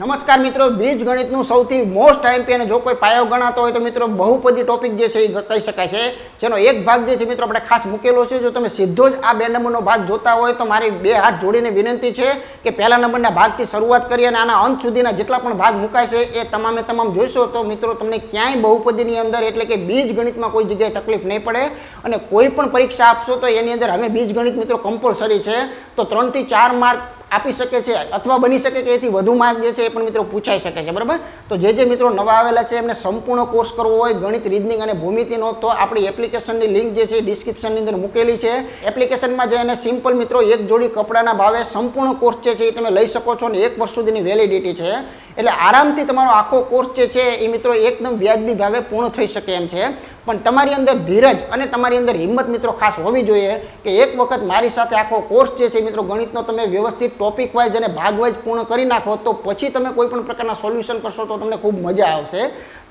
નમસ્કાર મિત્રો, બીજગણિતનું સૌથી મોસ્ટ આઈએમપી અને જો કોઈ પાયો ગણાતો હોય તો મિત્રો બહુપદી ટોપિક જે છે એ કહી શકાય છે, જેનો એક ભાગ જે છે મિત્રો આપણે ખાસ મૂકેલો છે. જો તમે સીધો જ આ 2 નંબરનો ભાગ જોતા હોય તો મારી 2 હાથ જોડીને વિનંતી છે કે પહેલા નંબરના ભાગથી શરૂઆત કરી અને આના અંત સુધીના જેટલા પણ ભાગ મુકાય છે એ તમામે તમામ જોઈશો તો મિત્રો તમને ક્યાંય બહુપદીની અંદર એટલે કે બીજગણિતમાં કોઈ જગ્યાએ તકલીફ નહીં પડે. અને કોઈ પણ પરીક્ષા આપશો તો એની અંદર હવે બીજગણિત મિત્રો કમ્પલસરી છે, તો 3 થી 4 માર્ક આપી શકે છે અથવા બની શકે કે એથી વધુ માર્ક જે છે એ પણ મિત્રો પૂછાઈ શકે છે. બરાબર, તો જે મિત્રો નવા આવેલા છે એમને સંપૂર્ણ કોર્સ કરવો હોય ગણિત, રીઝનિંગ અને ભૂમિતિનો, તો આપણી એપ્લિકેશનની લિંક જે છે ડિસ્ક્રિપ્શનની અંદર મૂકેલી છે. એપ્લિકેશનમાં જઈને સિમ્પલ મિત્રો એક જોડી કપડાના ભાવે સંપૂર્ણ કોર્સ જે છે એ તમે લઈ શકો છો અને 1 વર્ષ સુધીની વેલિડિટી છે. એટલે આરામથી તમારો આખો કોર્સ જે છે એ મિત્રો એકદમ વ્યાજબી ભાવે પૂર્ણ થઈ શકે એમ છે. પણ તમારી અંદર ધીરજ અને તમારી અંદર હિંમત મિત્રો ખાસ હોવી જોઈએ કે એક વખત મારી સાથે આખો કોર્સ જે છે મિત્રો ગણિતનો તમે વ્યવસ્થિત ટોપિક વાઇઝ અને ભાગ વાઇઝ પૂર્ણ કરી નાખો તો પછી તમે કોઈ પણ પ્રકારના સોલ્યુશન કરશો તો તમને ખૂબ મજા આવશે.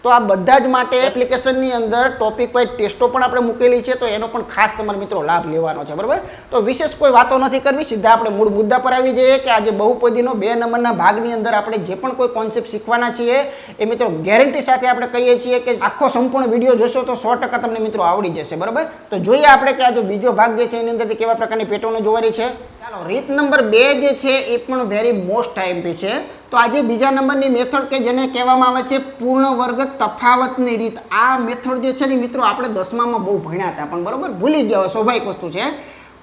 તો આ બધા જ માટે એપ્લિકેશનની અંદર ટોપિક વાઇઝ ટેસ્ટો પણ આપણે મૂકેલી છે, તો એનો પણ ખાસ તમારે મિત્રો લાભ લેવાનો છે. બરાબર, તો વિશેષ કોઈ વાતો નથી કરવી, સીધા આપણે મૂળ મુદ્દા પર આવી જઈએ કે આજે બહુપદીનો 2 નંબરના ભાગની અંદર આપણે જે પણ કોઈ કોન્સેપ્ટ શીખવાના છીએ એ મિત્રો ગેરંટી સાથે આપણે કહીએ છીએ કે આખો સંપૂર્ણ વિડીયો જોશો તો 100% તમને મિત્રો આવડી જશે. બરાબર, તો જોઈએ આપણે કે આ જો બીજો ભાગ જે છે એની અંદરથી કેવા પ્રકારની પેટર્નો જોવાની છે. ચાલો, રીત નંબર 2 જે છે એ પણ વેરી મોસ્ટ આઈએમપી છે. તો આજે બીજા નંબરની મેથડ કે જેને કહેવામાં આવે છે પૂર્ણ વર્ગ તફાવતની રીત. આ મેથડ જે છે ને મિત્રો આપણે 10મામાં બહુ ભણ્યા હતા પણ બરાબર ભૂલી ગયા, સ્વાભાવિક વસ્તુ છે.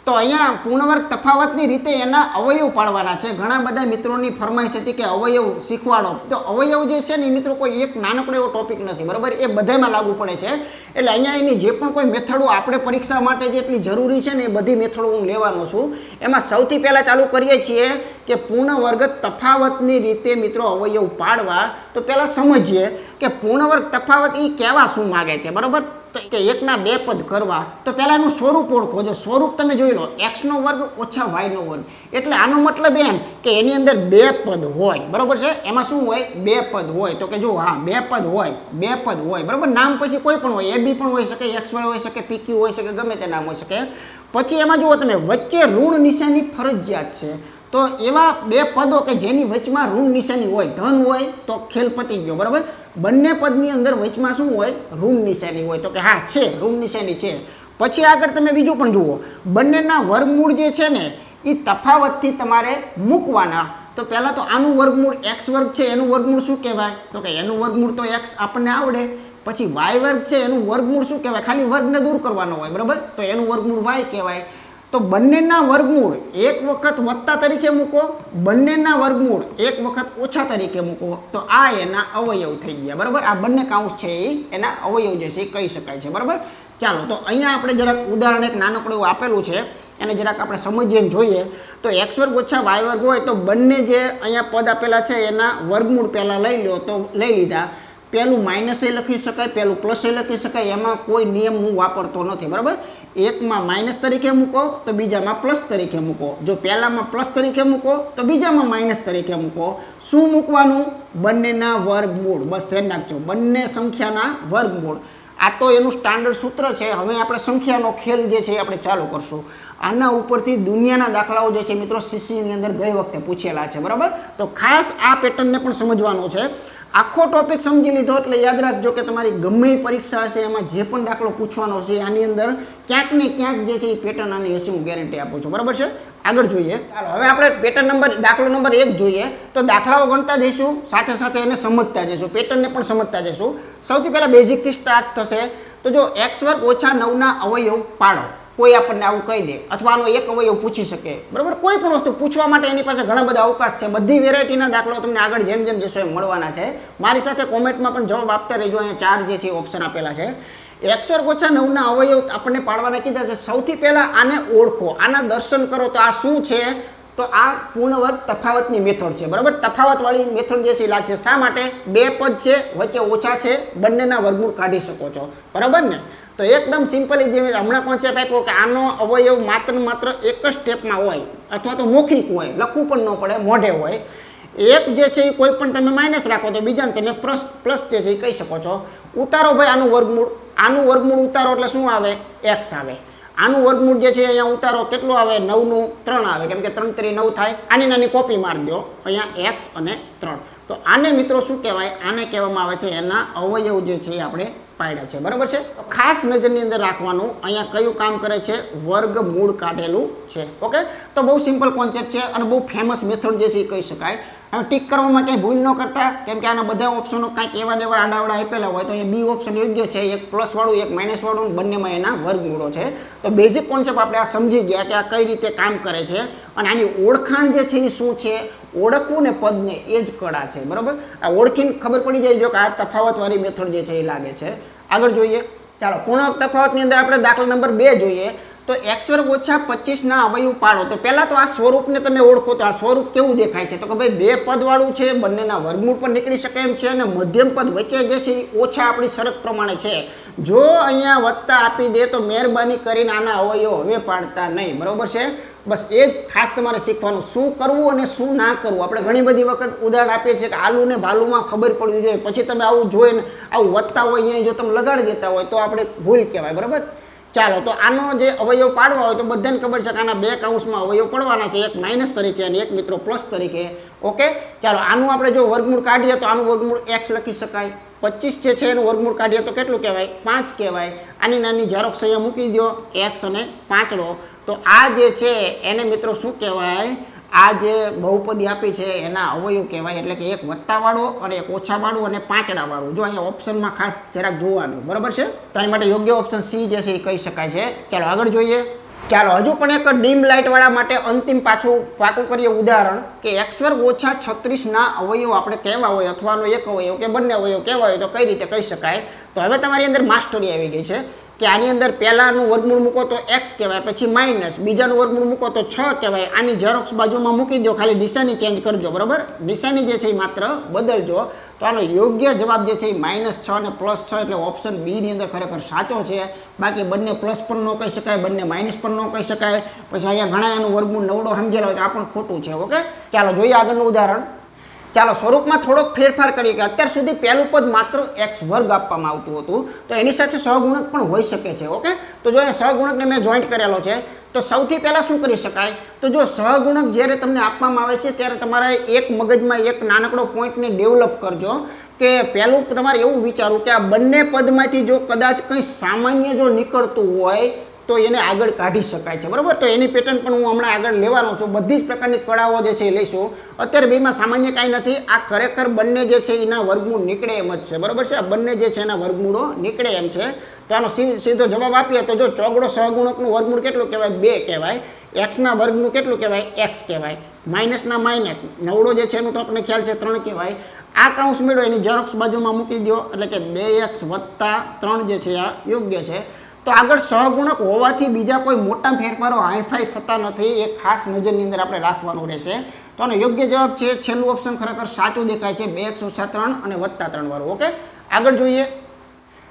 તો અહીંયા પૂર્ણવર્ગ તફાવતની રીતે એના અવયવ પાડવાના છે. ઘણા બધા મિત્રોની ફરમાઈશ હતી કે અવયવ શીખવાડો, તો અવયવ જે છે ને મિત્રો કોઈ એક નાનકડો એવો ટોપિક નથી. બરાબર, એ બધામાં લાગુ પડે છે. એટલે અહીંયા એની જે પણ કોઈ મેથડો આપણે પરીક્ષા માટે જેટલી જરૂરી છે ને એ બધી મેથડો હું લેવાનો છું. એમાં સૌથી પહેલાં ચાલુ કરીએ છીએ કે પૂર્ણવર્ગ તફાવતની રીતે મિત્રો અવયવ પાડવા. તો પહેલાં સમજીએ કે પૂર્ણવર્ગ તફાવત એ કહેવા શું માગે છે. બરાબર, કે 1ના 2 પદ કરવા. તો પહેલાં એનું સ્વરૂપ ઓળખો. જો સ્વરૂપ તમે જોઈ લો, x નો વર્ગ ઓછા y નો વર્ગ, એટલે આનો મતલબ એમ કે એની અંદર 2 પદ હોય. બરાબર છે, એમાં શું હોય? 2 પદ હોય. તો કે જો હા 2 પદ હોય, 2 પદ હોય. બરાબર, નામ પછી કોઈ પણ હોય, ab પણ હોઈ શકે, xy હોઈ શકે, pq હોઈ શકે, ગમે તે નામ હોઈ શકે. પછી એમાં જુઓ તમે વચ્ચે ઋણ નિશાની ફરજિયાત છે. તો એવા 2 પદો કે જેની વચમાં ઋણ નિશાની હોય, ધન હોય તો ખેલ પતી ગયો. બરાબર, બંને પદની અંદર વચમાં શું હોય? ઋણ નિશાની હોય. તો કે હા છે, ઋણ નિશાની છે. પછી આગળ તમે બીજું પણ જુઓ, બંનેના વર્ગમૂળ જે છે ને એ તફાવતથી તમારે મૂકવાના. તો પહેલાં તો આનું વર્ગમૂળ x વર્ગ છે એનું વર્ગમૂળ શું કહેવાય? તો કે એનું વર્ગમૂળ તો x આપણને આવડે. પછી y વર્ગ છે એનું વર્ગમૂળ શું કહેવાય? ખાલી વર્ગને દૂર કરવાનો હોય. બરાબર, તો એનું વર્ગમૂળ y કહેવાય. તો બંનેના વર્ગમૂળ એક વખત વત્તા તરીકે મૂકો, બંનેના વર્ગમૂળ એક વખત ઓછા તરીકે મૂકો, તો આ એના અવયવ થઈ ગયા. બરાબર, આ બંને કાઉન્સ છે એ એના અવયવ જે છે એ કહી શકાય છે. બરાબર, ચાલો તો અહીંયા આપણે જરાક ઉદાહરણ એક નાનકડું એવું આપેલું છે, એને જરાક આપણે સમજીને જોઈએ. તો x વર્ગ ઓછા y વર્ગ હોય તો બંને જે અહીંયા પદ આપેલા છે એના વર્ગમૂળ પહેલાં લઈ લો. તો લઈ લીધા. પહેલું માઇનસ એ લખી શકાય, પહેલું પ્લસ એ લખી શકાય, એમાં કોઈ નિયમ હું વાપરતો નથી. બરાબર, એકમાં માઇનસ તરીકે મૂકો તો બીજામાં પ્લસ તરીકે મૂકો. જો પહેલામાં પ્લસ તરીકે મૂકો તો બીજામાં માઇનસ તરીકે મૂકો. શું મૂકવાનું? બંનેના વર્ગમૂળ. બસ ધ્યાન રાખજો, બંને સંખ્યાના વર્ગમૂળ. આ તો એનું સ્ટાન્ડર્ડ સૂત્ર છે. હવે આપણે સંખ્યાનો ખેલ જે છે એ આપણે ચાલુ કરશું. આના ઉપરથી દુનિયાના દાખલાઓ જે છે મિત્રો સીસીની અંદર ગઈ વખતે પૂછેલા છે. બરાબર, તો ખાસ આ પેટર્નને પણ સમજવાનો છે. આખો ટોપિક સમજી લીધો એટલે યાદ રાખજો કે તમારી ગમે પરીક્ષા હશે એમાં જે પણ દાખલો પૂછવાનો છે આની અંદર ક્યાંક ને ક્યાંક જે છે એ પેટર્ન આની હશે, હું ગેરંટી આપું છું. બરાબર છે, આગળ જોઈએ. ચાલો હવે આપણે પેટર્ન દાખલો નંબર 1 જોઈએ. તો દાખલાઓ ગણતા જઈશું, સાથે સાથે એને સમજતા જઈશું, પેટર્નને પણ સમજતા જઈશું. સૌથી પહેલાં બેઝિકથી સ્ટાર્ટ થશે. તો જો x વર્ગ ઓછા 9ના અવયવ પાડો. કોઈ આપણને આવું કહી દે અથવા આનો એક અવયવ પૂછી શકે. બરાબર, કોઈ પણ વસ્તુ પૂછવા માટે એની પાસે ઘણા બધા અવકાશ છે. બધી વેરાયટીના દાખલાઓ તમને આગળ જેમ જેમ જશો એમ મળવાના છે. મારી સાથે કોમેન્ટમાં પણ જવાબ આપતા રહેજો. અહીંયા 4 જે છે ઓપ્શન આપેલા છે. x વર્ગ ઓછા 9ના અવયવ આપણને પાડવાના કીધા છે. સૌથી પહેલાં આને ઓળખો, આના દર્શન કરો. તો આ શું છે? તો આ પૂર્ણવર્ગ તફાવતની મેથડ છે. બરાબર, તફાવતવાળી મેથડ જે છે એ લાગશે. શા માટે? 2 પદ છે, વચ્ચે ઓછા છે, બંનેના વર્ગમૂળ કાઢી શકો છો. બરાબર ને? તો એકદમ સિમ્પલી જે હમણાં કોન્સેપ્ટ આપ્યો કે આનો અવયવ માત્ર એક જ સ્ટેપમાં હોય અથવા તો મૌખિક હોય, લખવું પણ ન પડે, મોઢે હોય. એક જે છે એ કોઈ પણ તમે માઇનસ રાખો તો બીજાને તમે પ્લસ જે છે એ કહી શકો છો. ઉતારો ભાઈ આનું વર્ગમૂળ. આનું વર્ગમૂળ ઉતારો એટલે શું આવે? x આવે. આનું વર્ગમૂળ જે છે અહીંયા ઉતારો કેટલો આવે? 9 નું 3 આવે, કેમ કે 3 3 9 થાય. આની નાની કોપી મારી દો અહીંયા x અને 3. તો આને મિત્રો શું કહેવાય? આને કહેવામાં આવે છે એના અવયવ જે છે એ આપણે પાડ્યા છે, બરાબર છે. તો ખાસ નજરની અંદર રાખવાનું અહીંયા કયું કામ કરે છે? વર્ગમૂળ કાઢેલું છે. ઓકે, તો બહુ સિમ્પલ કોન્સેપ્ટ છે અને બહુ ફેમસ મેથડ જે છે એ કહી શકાય. હવે ટીક કરવામાં ક્યાંય ભૂલ ન કરતા, કેમ કે આના બધા ઓપ્શનો કાંઈક એવા એવા આડાવડા આપેલા હોય તો અહીંયા બી ઓપ્શન યોગ્ય છે. એક પ્લસ વાળું, એક માઇનસ વાળું, બંનેમાં એના વર્ગમૂળો છે. તો બેઝિક કોન્સેપ્ટ આપણે આ સમજી ગયા કે આ કઈ રીતે કામ કરે છે અને આની ઓળખાણ જે છે એ શું છે? ઓળખવું ને પદને એ જ કળા છે, બરાબર. આ ઓળખીને ખબર પડી જાય જો કે આ તફાવતવાળી મેથડ જે છે એ લાગે છે. આગળ જોઈએ, ચાલો પૂર્ણાંક તફાવતની અંદર આપણે દાખલા નંબર 2 જોઈએ. તો x વર્ગ ઓછા 25 ના અવયવ પાડો. તો પહેલા તો આ સ્વરૂપને તમે ઓળખો. તો આ સ્વરૂપ કેવું દેખાય છે? તો કે ભાઈ બે પદ વાળું છે, બંનેના વર્ગમૂળ પર નીકળી શકે એમ છે અને મધ્યમ પદ વચ્ચે જે છે એ ઓછા આપણી શરત પ્રમાણે છે. જો અહીંયા વત્તા આપી દે તો મહેરબાની કરીને આના અવયવ હવે પાડતા નહીં, બરોબર છે. બસ એ જ ખાસ તમારે શીખવાનું, શું કરવું અને શું ના કરવું. આપણે ઘણી બધી વખત ઉદાહરણ આપીએ છીએ કે આલુ ને ભાલુમાં ખબર પડવી જોઈએ. પછી તમે આવું જોઈને આવું વત્તા હોય અહીંયા જો તમે લગાડી દેતા હોય તો આપણે ભૂલ કહેવાય, બરાબર. ચાલો, તો આનો જે અવયવ પાડવા હોય તો બધાને ખબર છે કે આના બે કૌંસમાં અવયવ પડવાના છે, એક માઇનસ તરીકે અને એક મિત્રો પ્લસ તરીકે. ઓકે, ચાલો આનું આપણે જો વર્ગમૂળ કાઢીએ તો આનું વર્ગમૂળ x લખી શકાય. 25 જે છે એનું વર્ગમૂળ કાઢીએ તો કેટલું કહેવાય? 5 કહેવાય. આની નાની ઝેરોક્ષ અહીંયા મૂકી દો, x અને 5. તો આ જે છે એને મિત્રો શું કહેવાય? આ જે બહુપદી આપી છે એના અવયવ કહેવાય. એટલે કે એક વત્તાવાળો અને એક ઓછાવાળું અને 5 વાળું. જો અહીંયા ઓપ્શનમાં ખાસ જરાક જોવાનું, બરાબર છે. તો આની માટે યોગ્ય ઓપ્શન સી જે છે એ કહી શકાય છે. ચાલો આગળ જોઈએ. ચાલો હજુ પણ એક ડીમ લાઇટ વાળા માટે અંતિમ પાકું કરીએ ઉદાહરણ કે x વર્ગ ઓછા 36 ના અવયવ આપણે કહેવા હોય, અથવાનો એક અવયવ કે બંને અવયવ કહેવા હોય તો કઈ રીતે કહી શકાય? તો હવે તમારી અંદર માસ્ટરી આવી ગઈ છે કે આની અંદર પહેલાનું વર્ગમૂળ મૂકો તો x કહેવાય, પછી માઇનસ, બીજાનું વર્ગમૂળ મૂકો તો 6 કહેવાય. આની ઝેરોક્ષ બાજુમાં મૂકી દો, ખાલી નિશાની ચેન્જ કરજો, બરાબર. નિશાની જે છે એ માત્ર બદલજો. તો આનો યોગ્ય જવાબ જે છે એ -6 અને +6, એટલે ઓપ્શન બી ની અંદર ખરેખર સાચો છે. બાકી બંને પ્લસ પણ ન કહી શકાય, બંને માઇનસ પણ ન કહી શકાય. પછી અહીંયા ઘણા એનું વર્ગમૂળ નવડો સમજેલો હોય તો આ પણ ખોટું છે. ઓકે, ચાલો જોઈએ આગળનું ઉદાહરણ. ચાલો સ્વરૂપમાં થોડોક ફેરફાર કરીએ કે અત્યાર સુધી પહેલું પદ માત્ર x વર્ગ આપવામાં આવતું હતું, તો એની સાથે સહગુણક પણ હોઈ શકે છે. ઓકે, તો જો અહીંયા સહગુણકને મેં જોઈન્ટ કરેલો છે તો સૌથી પહેલાં શું કરી શકાય? તો જો સહગુણક જ્યારે તમને આપવામાં આવે છે ત્યારે તમારે એક મગજમાં એક નાનકડો પોઈન્ટને ડેવલપ કરજો કે પહેલું તમારે એવું વિચારવું કે આ બંને પદમાંથી જો કદાચ કંઈ સામાન્ય જો નીકળતું હોય તો એને આગળ કાઢી શકાય છે, બરાબર. તો એની પેટર્ન પણ હું હમણાં આગળ લેવાનો છું. બધી જ પ્રકારની કળાઓ જે છે એ લઈશું. અત્યારે બેમાં સામાન્ય કાંઈ નથી. આ ખરેખર બંને જે છે એના વર્ગમૂળ નીકળે એમ જ છે, બરાબર છે. આ બંને જે છે એના વર્ગમૂળો નીકળે એમ છે. તો આનો સીધો જવાબ આપીએ તો જો ચોગડો સહગુણકનું વર્ગમૂળ કેટલું કહેવાય? 2 કહેવાય. એક્સના વર્ગનું કેટલું કહેવાય? x કહેવાય. માઇનસના માઇનસ, નવડો જે છે એનું તો આપણને ખ્યાલ છે 3 કહેવાય. આ કૌંસ મેળવો એની ઝેરોક્ષ બાજુમાં મૂકી દો, એટલે કે 2x + 3 જે છે આ યોગ્ય છે. તો આગળ સહગુણક હોવાથી બીજા કોઈ મોટા ફેરફારો હાઈફાઈ થતા નથી. એ ખાસ નજરની અંદર આપણે રાખવાનું રહેશે. તો આનો યોગ્ય જવાબ છે છેલ્લું ઓપ્શન ખરેખર સાચું દેખાય છે, 2x - 3 અને +3 વાળું. ઓકે, આગળ જોઈએ.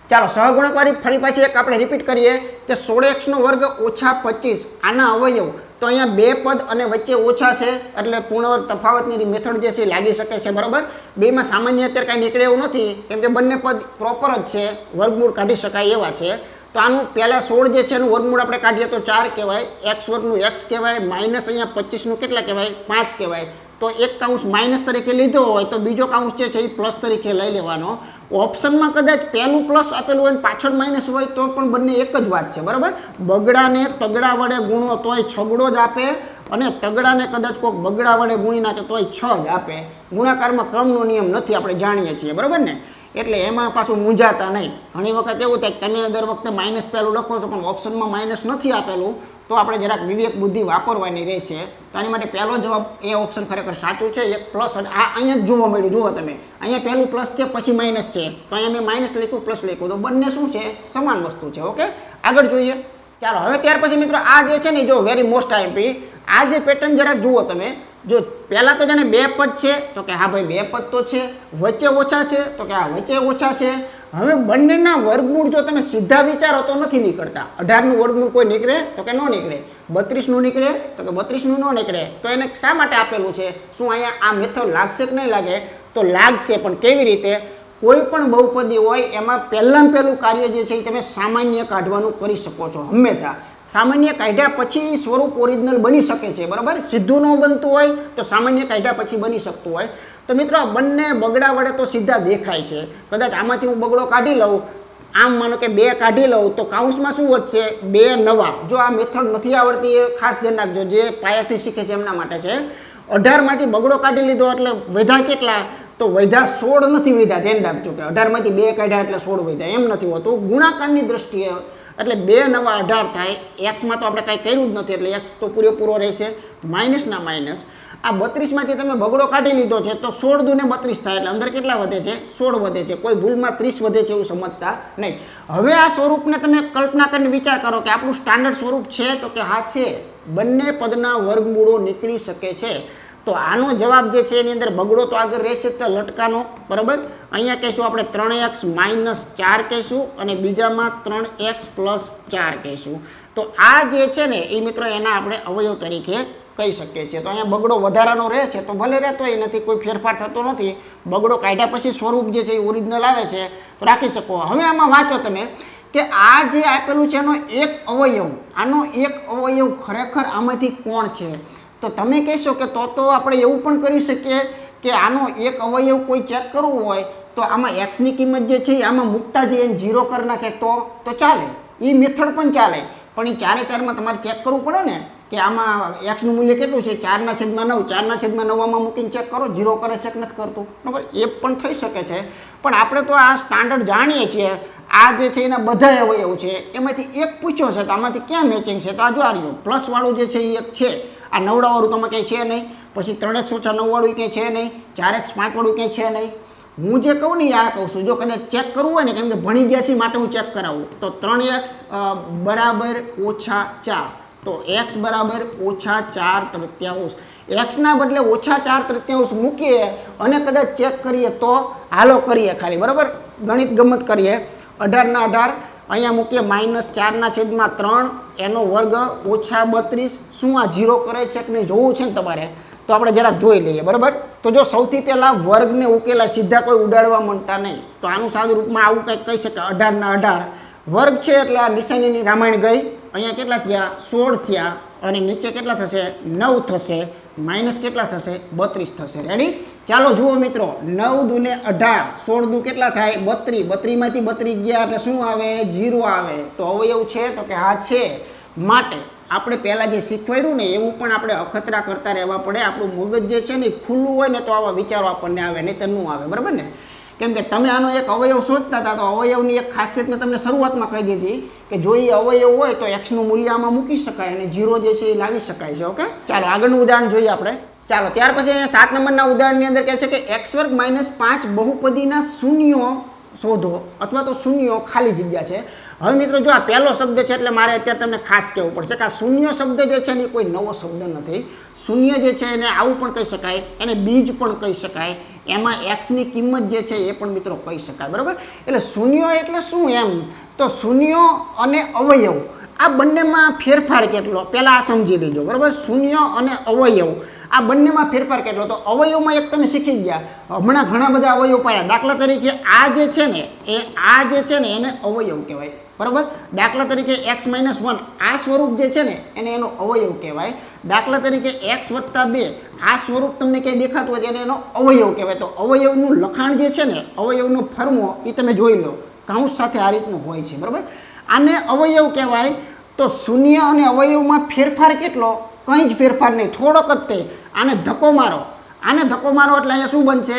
ચાલો સહગુણક વાળી ફરી પાછી એક આપણે રિપીટ કરીએ કે 16x² ઓછા 25 આના અવયવ. તો અહીંયા બે પદ અને વચ્ચે ઓછા છે એટલે પૂર્ણવર્ગ તફાવતની મેથડ જે છે લાગી શકે છે, બરાબર. બેમાં સામાન્ય અત્યારે કાંઈ નીકળે એવું નથી કેમ કે બંને પદ પ્રોપર જ છે, વર્ગમૂળ કાઢી શકાય એવા છે. તો આનું પહેલાં 16 જે છે એનું વર્ગમૂળ આપણે કાઢીએ તો 4 કહેવાય, x² x કહેવાય, માઇનસ અહીંયા 25 કેટલા કહેવાય? 5 કહેવાય. તો એક કૌંસ માઇનસ તરીકે લીધો હોય તો બીજો કૌંસ જે છે એ પ્લસ તરીકે લઈ લેવાનો. ઓપ્શનમાં કદાચ પહેલું પ્લસ આપેલું હોય પાછળ માઇનસ હોય તો પણ બંને એક જ વાત છે, બરાબર. બગડાને તગડા વડે ગુણો તોય છગડો જ આપે અને તગડાને કદાચ કોઈક બગડા વડે ગુણી નાખે તોય 6 જ આપે. ગુણાકારમાં ક્રમનો નિયમ નથી, આપણે જાણીએ છીએ, બરાબર ને. એટલે એમાં પાછું મૂંઝાતા નહીં. ઘણી વખત એવું થાય કે તમે દર વખતે માઇનસ પહેલું લખો છો પણ ઓપ્શનમાં માઇનસ નથી આપેલું તો આપણે જરાક વિવેક બુદ્ધિ વાપરવાની રહેશે. તો આની માટે પહેલો જવાબ એ ઓપ્શન ખરેખર સાચું છે. એક પ્લસ અને આ અહીંયા જ જોવા મળ્યું, જુઓ તમે અહીંયા પહેલું પ્લસ છે પછી માઇનસ છે, તો અહીંયા મેં માઇનસ લખ્યું પ્લસ લખ્યું, તો બંને શું છે? સમાન વસ્તુ છે. ઓકે, આગળ જોઈએ. ચાલો હવે ત્યાર પછી મિત્રો આ જે છે ને જો વેરી મોસ્ટ આઈએમપી, આ જે પેટર્ન જરાક જુઓ તમે. જો પહેલાં તો જાણે બે પદ છે તો કે હા ભાઈ બે પદ તો છે, વચ્ચે ઓછા છે તો કે હા વચ્ચે ઓછા છે. હવે બંનેના વર્ગમૂળ જો તમે સીધા વિચારો તો નથી નીકળતા. 18નું વર્ગમૂળ કોઈ નીકળે તો કે ન નીકળે, 32નું નીકળે તો કે 32નું ન નીકળે. તો એને શા માટે આપેલું છે? શું અહીંયા આ મેથડ લાગશે કે નહીં લાગે? તો લાગશે, પણ કેવી રીતે? કોઈ પણ બહુપદી હોય એમાં પહેલું કાર્ય જે છે એ તમે સામાન્ય કાઢવાનું કરી શકો છો હંમેશા. સામાન્ય કાઢ્યા પછી સ્વરૂપ ઓરિજિનલ બની શકે છે, બરાબર. સીધું ન બનતું હોય તો સામાન્ય કાઢ્યા પછી બની શકતું હોય. તો મિત્રો આ બંને બગડા વડે તો સીધા દેખાય છે. કદાચ આમાંથી હું બગડો કાઢી લઉં, આમ માનો કે 2 કાઢી લઉં તો કાઉન્સમાં શું વધશે? 2 નવા. જો આ મેથડ નથી આવડતી એ ખાસ ધ્યાન રાખજો, જે પાયાથી શીખે છે એમના માટે છે. 18માંથી બગડો કાઢી લીધો એટલે વધ્યા કેટલા? તો વધ્યા 16 નથી વધ્યા. ધ્યાન રાખજો કે 18માંથી 2 કાઢ્યા એટલે 16 વધ્યા, એમ નથી હોતું. ગુણાકારની દ્રષ્ટિએ એટલે 2 નવા 18 થાય. એક્સમાં તો આપણે કાંઈ કર્યું જ નથી એટલે એક્સ તો પૂરેપૂરો રહેશે. માઇનસના માઇનસ. આ 32માંથી તમે બગડો કાઢી લીધો છે તો 16 દૂને 32 થાય એટલે અંદર કેટલા વધે છે? 16 વધે છે. કોઈ ભૂલમાં 30 વધે છે એવું સમજતા નહીં. હવે આ સ્વરૂપને તમે કલ્પના કરીને વિચાર કરો કે આપણું સ્ટાન્ડર્ડ સ્વરૂપ છે, તો કે હા છે. બંને પદના વર્ગમૂળો નીકળી શકે છે. તો આનો જવાબ જે છે એની અંદર બગડો તો આગળ રહેશે તો લટકાનો, બરાબર. અહીંયા કહીશું આપણે 3x - 4 કહીશું અને બીજામાં 3x + 4 કહીશું. તો આ જે છે ને એ મિત્રો એના આપણે અવયવ તરીકે કહી શકીએ છીએ. તો અહીંયા બગડો વધારાનો રહે છે તો ભલે રહેતો એ નથી, કોઈ ફેરફાર થતો નથી. બગડો કાઢ્યા પછી સ્વરૂપ જે છે એ ઓરિજિનલ આવે છે તો રાખી શકો. હવે આમાં વાંચો તમે કે આ જે આપેલું છે એનો એક અવયવ, આનો એક અવયવ ખરેખર આમાંથી કોણ છે? તો તમે કહેશો કે તો આપણે એવું પણ કરી શકીએ કે આનો એક અવયવ કોઈ ચેક કરવું હોય તો આમાં એક્સની કિંમત જે છે એ આમાં મૂકતા જઈએ 0 કરી નાખે તો ચાલે. એ મેથડ પણ ચાલે, પણ એ 4 એ 4માં તમારે ચેક કરવું પડે ને કે આમાં એક્સનું મૂલ્ય કેટલું છે? 4/9. 4/9 મૂકીને ચેક કરો, 0 કરે ચેક નથી કરતું, બરાબર. એ પણ થઈ શકે છે. પણ આપણે તો આ સ્ટાન્ડર્ડ જાણીએ છીએ. આ જે છે એના બધા અવયવ છે, એમાંથી એક પૂછ્યો છે તો આમાંથી ક્યાં મેચિંગ છે? તો આ જો આ રહ્યું પ્લસવાળું જે છે એ એક છે. આ 9 વાળું તો ક્યાંય છે નહીં. પછી 3x - 9 વાળું ક્યાંય છે નહીં. 4x 5 વાળું ક્યાંય છે નહીં. હું જે કહું ને આ કહું છું. જો કદાચ ચેક કરવું હોય ને, કેમ કે ભણી ગયા છે માટે હું ચેક કરાવું, તો 3x = -4. તો x = -4/3. એક્સના બદલે -4/3 મૂકીએ અને કદાચ ચેક કરીએ તો હાલો કરીએ ખાલી, બરાબર. ગણિત ગમત કરીએ. 18/18 અહીંયા મૂકીએ -4/3 એનો વર્ગ -32. શું આ 0 કરે છે કે નહીં જોવું છે ને તમારે? તો આપણે જરાક જોઈ લઈએ, બરાબર. તો જો સૌથી પહેલાં વર્ગને ઉકેલા, સીધા કોઈ ઉડાડવા માંગતા નહીં. તો આનું સાદું રૂપમાં આવું કંઈક કહી શકાય. 18/18 વર્ગ છે એટલે આ નિશાનીની રામાયણ ગઈ. અહીંયા કેટલા થયા? 16 થયા. અને નીચે કેટલા થશે? 9 થશે. માઇનસ કેટલા થશે? 32 થશે. રેડી? ચાલો જુઓ મિત્રો, 9 દૂને 18, 16 દૂ કેટલા થાય? 32. 32માંથી 32 ગયા એટલે શું આવે? 0 આવે. તો અવયવ છે તો કે હા છે. માટે આપણે પહેલાં જે શીખવાડ્યું ને એવું પણ આપણે અખતરા કરતા રહેવા પડે. આપણું મગજ જે છે ને એ ખુલ્લું હોય ને તો આવા વિચારો આપણને આવે, નહીં તો ન આવે, બરાબર ને. કેમ કે તમે આનો એક અવયવ શોધતા હતા તો અવયવની એક ખાસિયત મેં તમને શરૂઆતમાં કહી દીધી કે જો એ અવયવ હોય તો એક્સનું મૂલ્ય આમાં મૂકી શકાય અને 0 જે છે એ લાવી શકાય છે. ઓકે, ચાલો આગળનું ઉદાહરણ જોઈએ આપણે. ચાલો ત્યાર પછી અહીંયા 7 નંબરના ઉદાહરણની અંદર કહે છે કે x² - 5 બહુપદીના શૂન્યો શોધો અથવા તો શૂન્યો ખાલી જગ્યા છે. હવે મિત્રો જો આ પહેલો શબ્દ છે એટલે મારે અત્યારે તમને ખાસ કહેવું પડશે કે આ શૂન્ય શબ્દ જે છે ને એ કોઈ નવો શબ્દ નથી. શૂન્ય જે છે એને આવું પણ કહી શકાય, એને બીજ પણ કહી શકાય, એમાં એક્સની કિંમત જે છે એ પણ મિત્રો કહી શકાય, બરાબર. એટલે શૂન્ય એટલે શું એમ? તો શૂન્ય અને અવયવ આ બંનેમાં ફેરફાર કેટલો પહેલાં આ સમજી લેજો, બરાબર. શૂન્ય અને અવયવ આ બંનેમાં ફેરફાર કેટલો? તો અવયવમાં એક તમે શીખી ગયા. હમણાં ઘણા બધા અવયવ પાડ્યા. દાખલા તરીકે આ જે છે ને એને અવયવ કહેવાય, બરાબર. દાખલા તરીકે x - 1 આ સ્વરૂપ જે છે ને એને એનો અવયવ કહેવાય. દાખલા તરીકે x + 2 આ સ્વરૂપ તમને ક્યાંય દેખાતું હોય એને એનો અવયવ કહેવાય. તો અવયવનું લખાણ જે છે ને, અવયવનો ફર્મો એ તમે જોઈ લો, કાઉન્સ સાથે આ રીતનું હોય છે, બરાબર. આને અવયવ કહેવાય. તો શૂન્ય અને અવયવમાં ફેરફાર કેટલો? કંઈ જ ફેરફાર નહીં, થોડોક જ તે. આને ધક્કો મારો એટલે અહીંયા શું બનશે?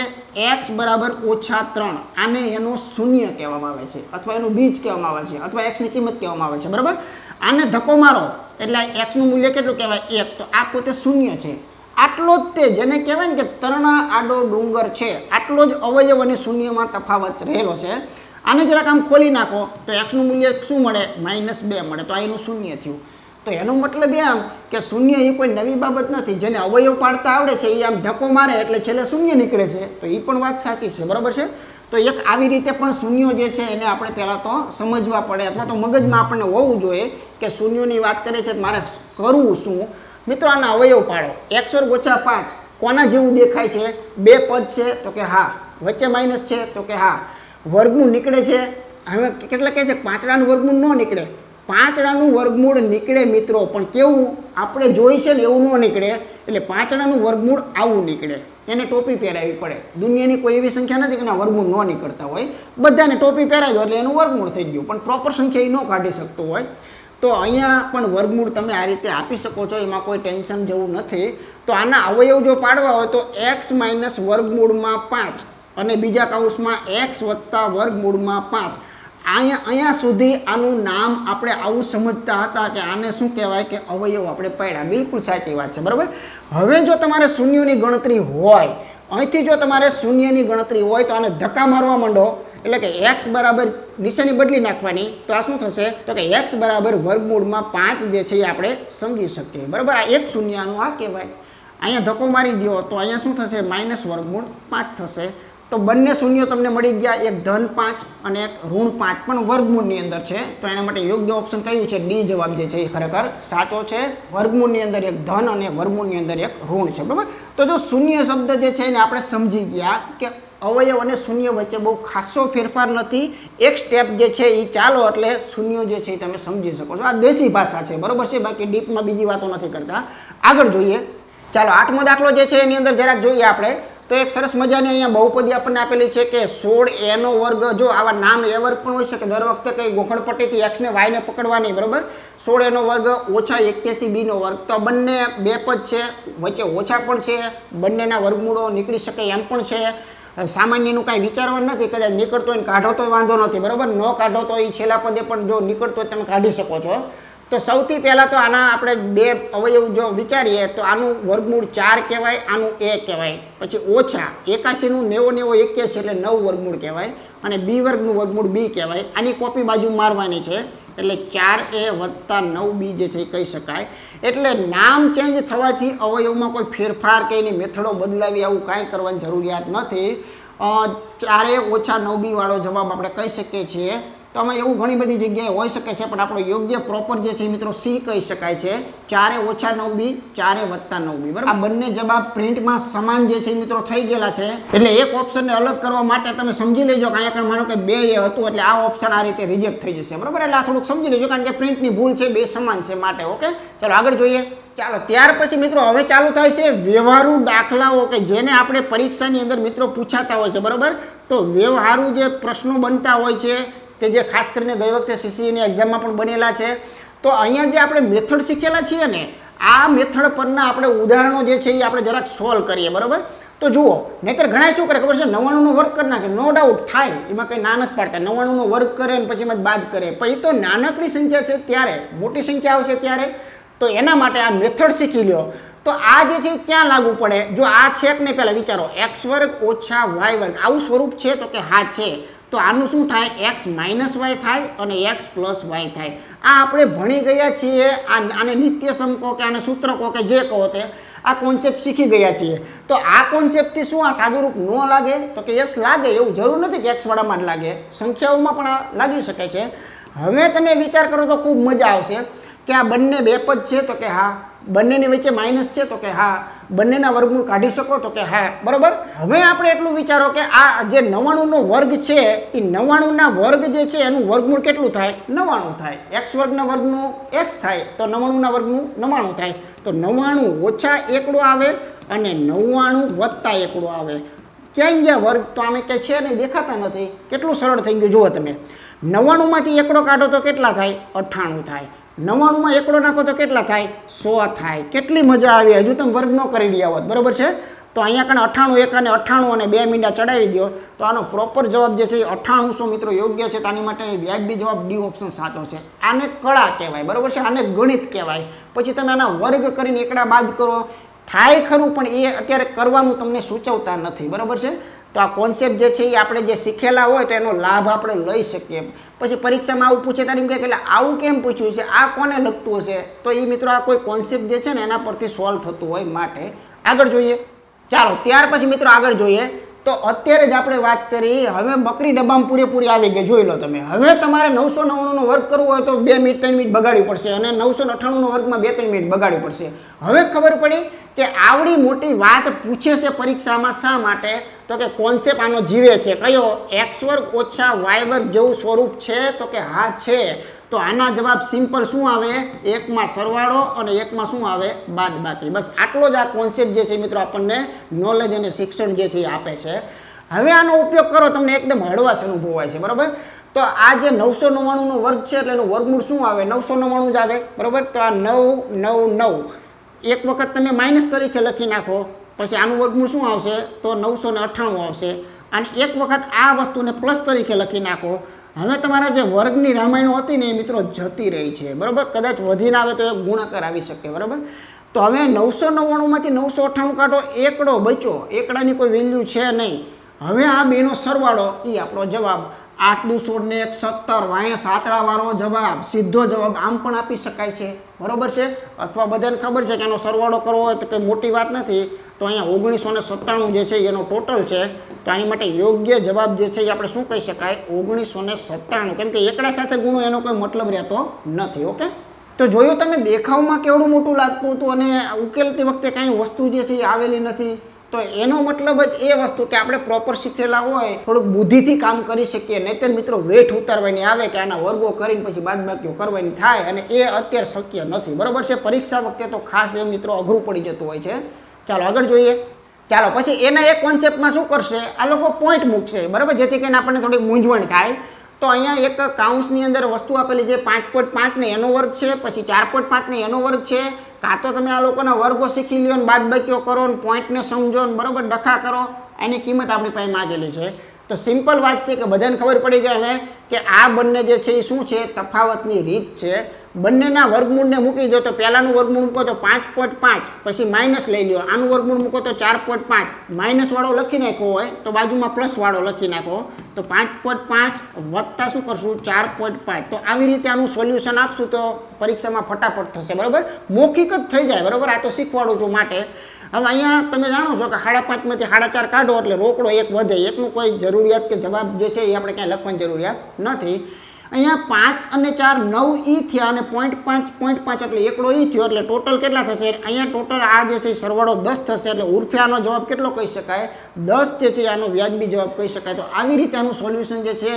x = -3. આને એનો શૂન્ય કહેવામાં આવે છે અથવા એનું બીજ કહેવામાં આવે છે અથવા x ની કિંમત કહેવામાં આવે છે, બરાબર. આને ધક્કો મારો એટલે x નું મૂલ્ય કેટલું કહેવાય? 1. તો આ પોતે શૂન્ય છે. આટલો જ તે જેને કહેવાય ને કે તરણા આડો ડુંગર છે, આટલો જ અવયવ અને શૂન્યમાં તફાવત રહેલો છે. આને જરાક આમ ખોલી નાખો તો x નું મૂલ્ય શું મળે? -2 મળે. તો આ એનું શૂન્ય થયું. તો એનો મતલબ એમ કે શૂન્ય એ કોઈ નવી બાબત નથી. જેને અવયવ પાડતા આવડે છે એ આમ ધક્કો મારે એટલે છેલ્લે શૂન્ય નીકળે છે. તો એ પણ વાત સાચી છે, બરાબર છે. તો એક આવી રીતે પણ શૂન્યો જે છે એને આપણે પહેલાં તો સમજવા પડે અથવા તો મગજમાં આપણને હોવું જોઈએ કે શૂન્યોની વાત કરે છે મારે કરવું શું. મિત્રો આના અવયવ પાડો. x² - 5 કોના જેવું દેખાય છે? 2 પદ છે તો કે હા. વચ્ચે માઇનસ છે તો કે હા. વર્ગમૂળ નીકળે છે. હવે કેટલા કહે છે? 5ડાનું વર્ગમૂળ ન નીકળે. 5ડાનું વર્ગમૂળ નીકળે મિત્રો, પણ કેવું આપણે જોઈ છે ને એવું ન નીકળે. એટલે 5ડાનું વર્ગમૂળ આવું નીકળે. એને ટોપી પહેરાવી પડે. દુનિયાની કોઈ એવી સંખ્યા નથી કે એના વર્ગમૂળ ન નીકળતા હોય, બધાને ટોપી પહેરાવી દો એટલે એનું વર્ગમૂળ થઈ ગયું, પણ પ્રોપર સંખ્યા એ ન કાઢી શકતું હોય. તો અહીંયા પણ વર્ગમૂળ તમે આ રીતે આપી શકો છો, એમાં કોઈ ટેન્શન જેવું નથી. તો આના અવયવ જો પાડવા હોય તો x માઇનસ વર્ગમૂળમાં 5 અને બીજા કૌંસમાં x વત્તા વર્ગમૂળમાં 5. અહીંયા સુધી આનું નામ આપણે આવું સમજતા હતા કે આને શું કહેવાય કે અવયવ આપણે પાડ્યા. બિલકુલ સાચી વાત છે, બરાબર. હવે જો તમારે શૂન્યોની ગણતરી હોય, અહીંથી જો તમારે શૂન્યની ગણતરી હોય તો આને ધક્કા મારવા માંડો, એટલે કે x બરાબર નિશાની બદલી નાખવાની, તો આ શું થશે તો કે x બરાબર વર્ગમૂળમાં 5 જે છે એ આપણે સમજી શકીએ, બરાબર. આ એક શૂન્યનું આ કહેવાય. અહીંયા ધક્કો મારી દો તો અહીંયા શું થશે માઇનસ વર્ગમૂળ 5 થશે. તો બંને શૂન્યો તમને મળી ગયા, એક ધન 5 અને એક ઋણ 5 પણ વર્ગમૂળની અંદર છે. તો એના માટે યોગ્ય ઓપ્શન કયું છે? ડી જવાબ જે છે એ ખરેખર સાચો છે. વર્ગમૂળની અંદર એક ધન અને વર્ગમૂળની અંદર એક ઋણ છે, બરાબર. તો જો શૂન્ય શબ્દ જે છે એને આપણે સમજી ગયા કે અવયવ અને શૂન્ય વચ્ચે બહુ ખાસો ફેરફાર નથી, એક સ્ટેપ જે છે એ ચાલો એટલે શૂન્યો જે છે એ તમે સમજી શકો છો. આ દેશી ભાષા છે, બરાબર છે, બાકી ડીપમાં બીજી વાતો નથી કરતા. આગળ જોઈએ, ચાલો 8મો દાખલો જે છે એની અંદર જરાક જોઈએ આપણે. તો એક સરસ મજાની અહીંયા બહુપદી આપણને આપેલી છે કે 16a નો વર્ગ. જો આવા નામ એ વર્ગ પણ હોઈ શકે, દર વખતે કઈ ગોખણપટ્ટીથી x ને y ને પકડવાની, બરાબર. 16a નો વર્ગ ઓછા 81b નો વર્ગ. તો બંને બે પદ છે, વચ્ચે ઓછા પણ છે, બંનેના વર્ગમૂળો નીકળી શકે એમ પણ છે. સામાન્યનું કાંઈ વિચારવાનું નથી, કદાચ નીકળતો હોય કાઢો તો વાંધો નથી, બરાબર. ન કાઢો તો એ છેલ્લા પદે પણ જો નીકળતો હોય તમે કાઢી શકો છો. તો સૌથી પહેલાં તો આના આપણે બે અવયવ જો વિચારીએ તો આનું વર્ગમૂળ 4 કહેવાય, આનું a કહેવાય. પછી ઓછા 81નું 90 81 એટલે 9 વર્ગમૂળ કહેવાય, અને b વર્ગનું વર્ગમૂળ b કહેવાય. આની કોપી બાજુ મારવાની છે એટલે 4a વત્તા 9b જે છે એ કહી શકાય. એટલે નામ ચેન્જ થવાથી અવયવમાં કોઈ ફેરફાર કે એની મેથડો બદલાવી આવું કાંઈ કરવાની જરૂરિયાત નથી. 4a ઓછા 9b વાળો જવાબ આપણે કહી શકીએ છીએ. તો આમાં એવું ઘણી બધી જગ્યાએ હોઈ શકે છે, પણ આપણો યોગ્ય પ્રોપર જે છે મિત્રો સી કહી શકાય છે. 4a ઓછા 9b, 4a વત્તા 9b, બરાબર. આ બંને જવાબ પ્રિન્ટમાં સમાન જે છે મિત્રો થઈ ગયેલા છે. એટલે એક ઓપ્શનને અલગ કરવા માટે તમે સમજી લેજો કે અહીંયા માનો કે 2a હતું એટલે આ ઓપ્શન આ રીતે રિજેક્ટ થઈ જશે, બરાબર. એટલે આ થોડુંક સમજી લેજો, કારણ કે પ્રિન્ટની ભૂલ છે, બે સમાન છે માટે. ઓકે, ચાલો આગળ જોઈએ. ચાલો ત્યાર પછી મિત્રો હવે ચાલુ થાય છે વ્યવહારુ દાખલાઓ, કે જેને આપણે પરીક્ષાની અંદર મિત્રો પૂછાતા હોય છે, બરાબર. તો વ્યવહારુ જે પ્રશ્નો બનતા હોય છે કે જે ખાસ કરીને ગઈ વખતે સીસીની એક્ઝામમાં પણ બનેલા છે. તો અહીંયા જે આપણે મેથડ શીખેલા છીએ ને, આ મેથડ પરના આપણે ઉદાહરણો જે છે એ આપણે જરાક સોલ્વ કરીએ, બરાબર. તો જુઓ, નહીંતર ઘણા શું કરે ખબર છે, 99નો વર્ગ કરી નાખે, નો ડાઉટ થાય, એમાં કંઈ ના નથી પાડતા. 99નો વર્ગ કરે અને પછી એમાં બાદ કરે, પણ એ તો નાનકડી સંખ્યા છે ત્યારે, મોટી સંખ્યા આવશે ત્યારે. તો એના માટે આ મેથડ શીખી લ્યો. તો આ જે છે ક્યાં લાગુ પડે? જો આ છે કે નહીં પહેલાં વિચારો, x વર્ગ ઓછા y વર્ગ આવું સ્વરૂપ છે તો કે હા છે. તો આનું શું થાય? x માઇનસ વાય થાય અને x પ્લસ વાય થાય. આ આપણે ભણી ગયા છીએ, આને નિત્યસમ કહો કે આને સૂત્ર કહો કે જે કહો તે, આ કોન્સેપ્ટ શીખી ગયા છીએ. તો આ કોન્સેપ્ટથી શું આ સાદુરૂપ ન લાગે? તો કે યસ લાગે. એવું જરૂર નથી કે x વાળામાં જ લાગે, સંખ્યાઓમાં પણ આ લાગી શકે છે. હવે તમે વિચાર કરો તો ખૂબ મજા આવશે કે આ બંને બે પદ છે તો કે હા, બંનેની વચ્ચે માઇનસ છે તો કે હા, બંનેના વર્ગમૂળ કાઢી શકો તો કે હા, બરાબર. હવે આપણે એટલું વિચારો કે આ જે 99નો વર્ગ છે એ 99ના વર્ગ જે છે એનું વર્ગમૂળ કેટલું થાય? 99 થાય. x વર્ગના વર્ગનું x થાય તો 99ના વર્ગનું 99 થાય. તો 99 ઓછા એકડો આવે અને 99 વત્તા એકડો આવે. ક્યાં ગયા વર્ગ? તો આમે ક્યાંય છે નહીં, દેખાતા નથી. કેટલું સરળ થઈ ગયું જુઓ તમે. 99માંથી એકડો કાઢો તો કેટલા થાય? 98 થાય. 99માં એકડો નાખો તો કેટલા થાય? 100 થાય. કેટલી મજા આવી, હજુ તમે વર્ગ ન કરી રહ્યા હોત, બરાબર છે. તો અહીંયા કણ 98 એક અને 98 અને 2 મીંડા ચડાવી દો તો આનો પ્રોપર જવાબ જે છે એ 9800 મિત્રો યોગ્ય છે. તો આની માટે વ્યાજબી જવાબ ડી ઓપ્શન સાચો છે. આને કળા કહેવાય, બરાબર છે, આને ગણિત કહેવાય. પછી તમે આના વર્ગ કરીને એકડા બાદ કરો, થાય ખરું, પણ એ અત્યારે કરવાનું તમને સૂચવતા નથી, બરાબર છે. તો આ કોન્સેપ્ટ જે છે એ આપણે જે શીખેલા હોય તો એનો લાભ આપણે લઈ શકીએ. પછી પરીક્ષામાં આવું પૂછે તારી કે એટલે આવું કેમ પૂછ્યું છે, આ કોને લગતું હશે? તો એ મિત્રો આ કોઈ કોન્સેપ્ટ જે છે ને એના પરથી સોલ્વ થતું હોય માટે. આગળ જોઈએ. ચાલો ત્યાર પછી મિત્રો આગળ જોઈએ. તો અત્યારે જ આપણે વાત કરી, હવે બકરી ડબ્બામાં પૂરેપૂરી આવી ગઈ, જોઈ લો તમે. હવે તમારે 999નો વર્ગ કરવો હોય તો 2 મિનિટ 3 મિનિટ બગાડવી પડશે, અને 998નો વર્ગમાં 2-3 મિનિટ બગાડવી પડશે. હવે ખબર પડી કે આવડી મોટી વાત પૂછે છે પરીક્ષામાં શા માટે? તો કે કોન્સેપ્ટ આનો જીવે છે કયો એક્સ વર્ગ ઓછા વાય વર્ગ જેવું સ્વરૂપ છે તો કે હા છે તો આના જવાબ સિમ્પલ શું આવે એકમાં સરવાળો અને એકમાં શું આવે બાદબાકી બસ આટલો જ આ કોન્સેપ્ટ જે છે મિત્રો આપણને નોલેજ અને શિક્ષણ જે છે એ આપે છે હવે આનો ઉપયોગ કરો તમને એકદમ હળવાશ અનુભવાય છે બરાબર તો આ જે 999 નો વર્ગ છે એટલે એનું વર્ગમૂળ શું આવે 999 જ આવે બરાબર તો આ 999 એક વખત તમે માઇનસ તરીકે લખી નાખો પછી આનું વર્ગમૂળ શું આવશે તો 998 આવશે અને એક વખત આ વસ્તુને પ્લસ તરીકે લખી નાખો હવે તમારા જે વર્ગની રામાયણો હતી ને એ મિત્રો જતી રહી છે બરાબર કદાચ વધીને આવે તો એક ગુણાકાર આવી શકે બરાબર તો હવે 999 માંથી 998 કાઢો એકડો બચ્યો એકડાની કોઈ વેલ્યુ છે નહીં હવે આ બેનો સરવાળો એ આપણો જવાબ 8 દુ 16 ને 1 17 વાયા સાતડા વાળો જવાબ સીધો જવાબ આમ પણ આપી શકાય છે બરોબર છે અથવા બધાને ખબર છે કે એનો સરવાળો કરવો હોય તો કંઈ મોટી વાત નથી તો અહીંયા 1997 જે છે એનો ટોટલ છે તો આની માટે યોગ્ય જવાબ જે છે એ આપણે શું કહી શકાય 1997 કેમ કે એકડા સાથે ગુણો એનો કોઈ મતલબ રહેતો નથી ઓકે તો જોયું તમે દેખાવમાં કેવડું મોટું લાગતું હતું અને ઉકેલતી વખતે કાંઈ વસ્તુ જે છે એ આવેલી નથી તો એનો મતલબ જ એ વસ્તુ કે આપણે પ્રોપર શીખેલા હોય થોડુંક બુદ્ધિથી કામ કરી શકીએ નહીંતર મિત્રો વેઠ ઉતારવાની આવે કે આના વર્ગો કરીને પછી બાદબાકીઓ કરવાની થાય અને એ અત્યારે શક્ય નથી બરોબર છે પરીક્ષા વખતે તો ખાસ એ મિત્રો અઘરું પડી જતું હોય છે ચાલો આગળ જોઈએ ચાલો પછી એના એક કોન્સેપ્ટમાં શું કરશે આ લોકો પોઈન્ટ મૂકશે બરાબર જેથી કરીને આપણને થોડીક મૂંઝવણ થાય તો અહીંયા એક કાઉન્સની અંદર વસ્તુ આપેલી છે 5.5 ને એનો વર્ગ છે પછી 4.5 ને એનો વર્ગ છે કાં તો તમે આ લોકોના વર્ગો શીખી લ્યો ને બાદબાકીઓ કરો ને પોઈન્ટને સમજો ને બરાબર ડખા કરો એની કિંમત આપણી પાસે માગેલી છે તો સિમ્પલ વાત છે કે બધાને ખબર પડી ગઈ હવે કે આ બંને જે છે એ શું છે તફાવતની રીત છે બંનેના વર્ગમૂળને મૂકી દો તો પહેલાનું વર્ગમૂળ મૂકો તો 5.5 પછી માઇનસ લઈ લ્યો આનું વર્ગમૂળ મૂકો તો 4.5 માઇનસ વાળો લખી નાખ્યો હોય તો બાજુમાં પ્લસ વાળો લખી નાખો તો 5.5 વત્તા શું કરશું 4.5 તો આવી રીતે આનું સોલ્યુશન આપશું તો પરીક્ષામાં ફટાફટ થશે બરાબર મૌખિક જ થઈ જાય બરાબર આ તો શીખવાડું છું માટે હવે અહીંયા તમે જાણો છો કે 5.5 માંથી 4.5 કાઢો એટલે રોકડો એક વધે એકનું કોઈ જરૂરિયાત કે જવાબ જે છે એ આપણે ક્યાંય લખવાની જરૂરિયાત નથી અહીંયા 5 અને 4 9 ઈ થયા અને 0.5 એટલે એકડો ઈ થયો એટલે ટોટલ કેટલા થશે અહીંયા ટોટલ આ જે છે સરવાળો 10 થશે એટલે ઉર્ફિયાનો જવાબ કેટલો કહી શકાય 10 જે છે આનો વ્યાજબી જવાબ કહી શકાય તો આવી રીતે આનું સોલ્યુશન જે છે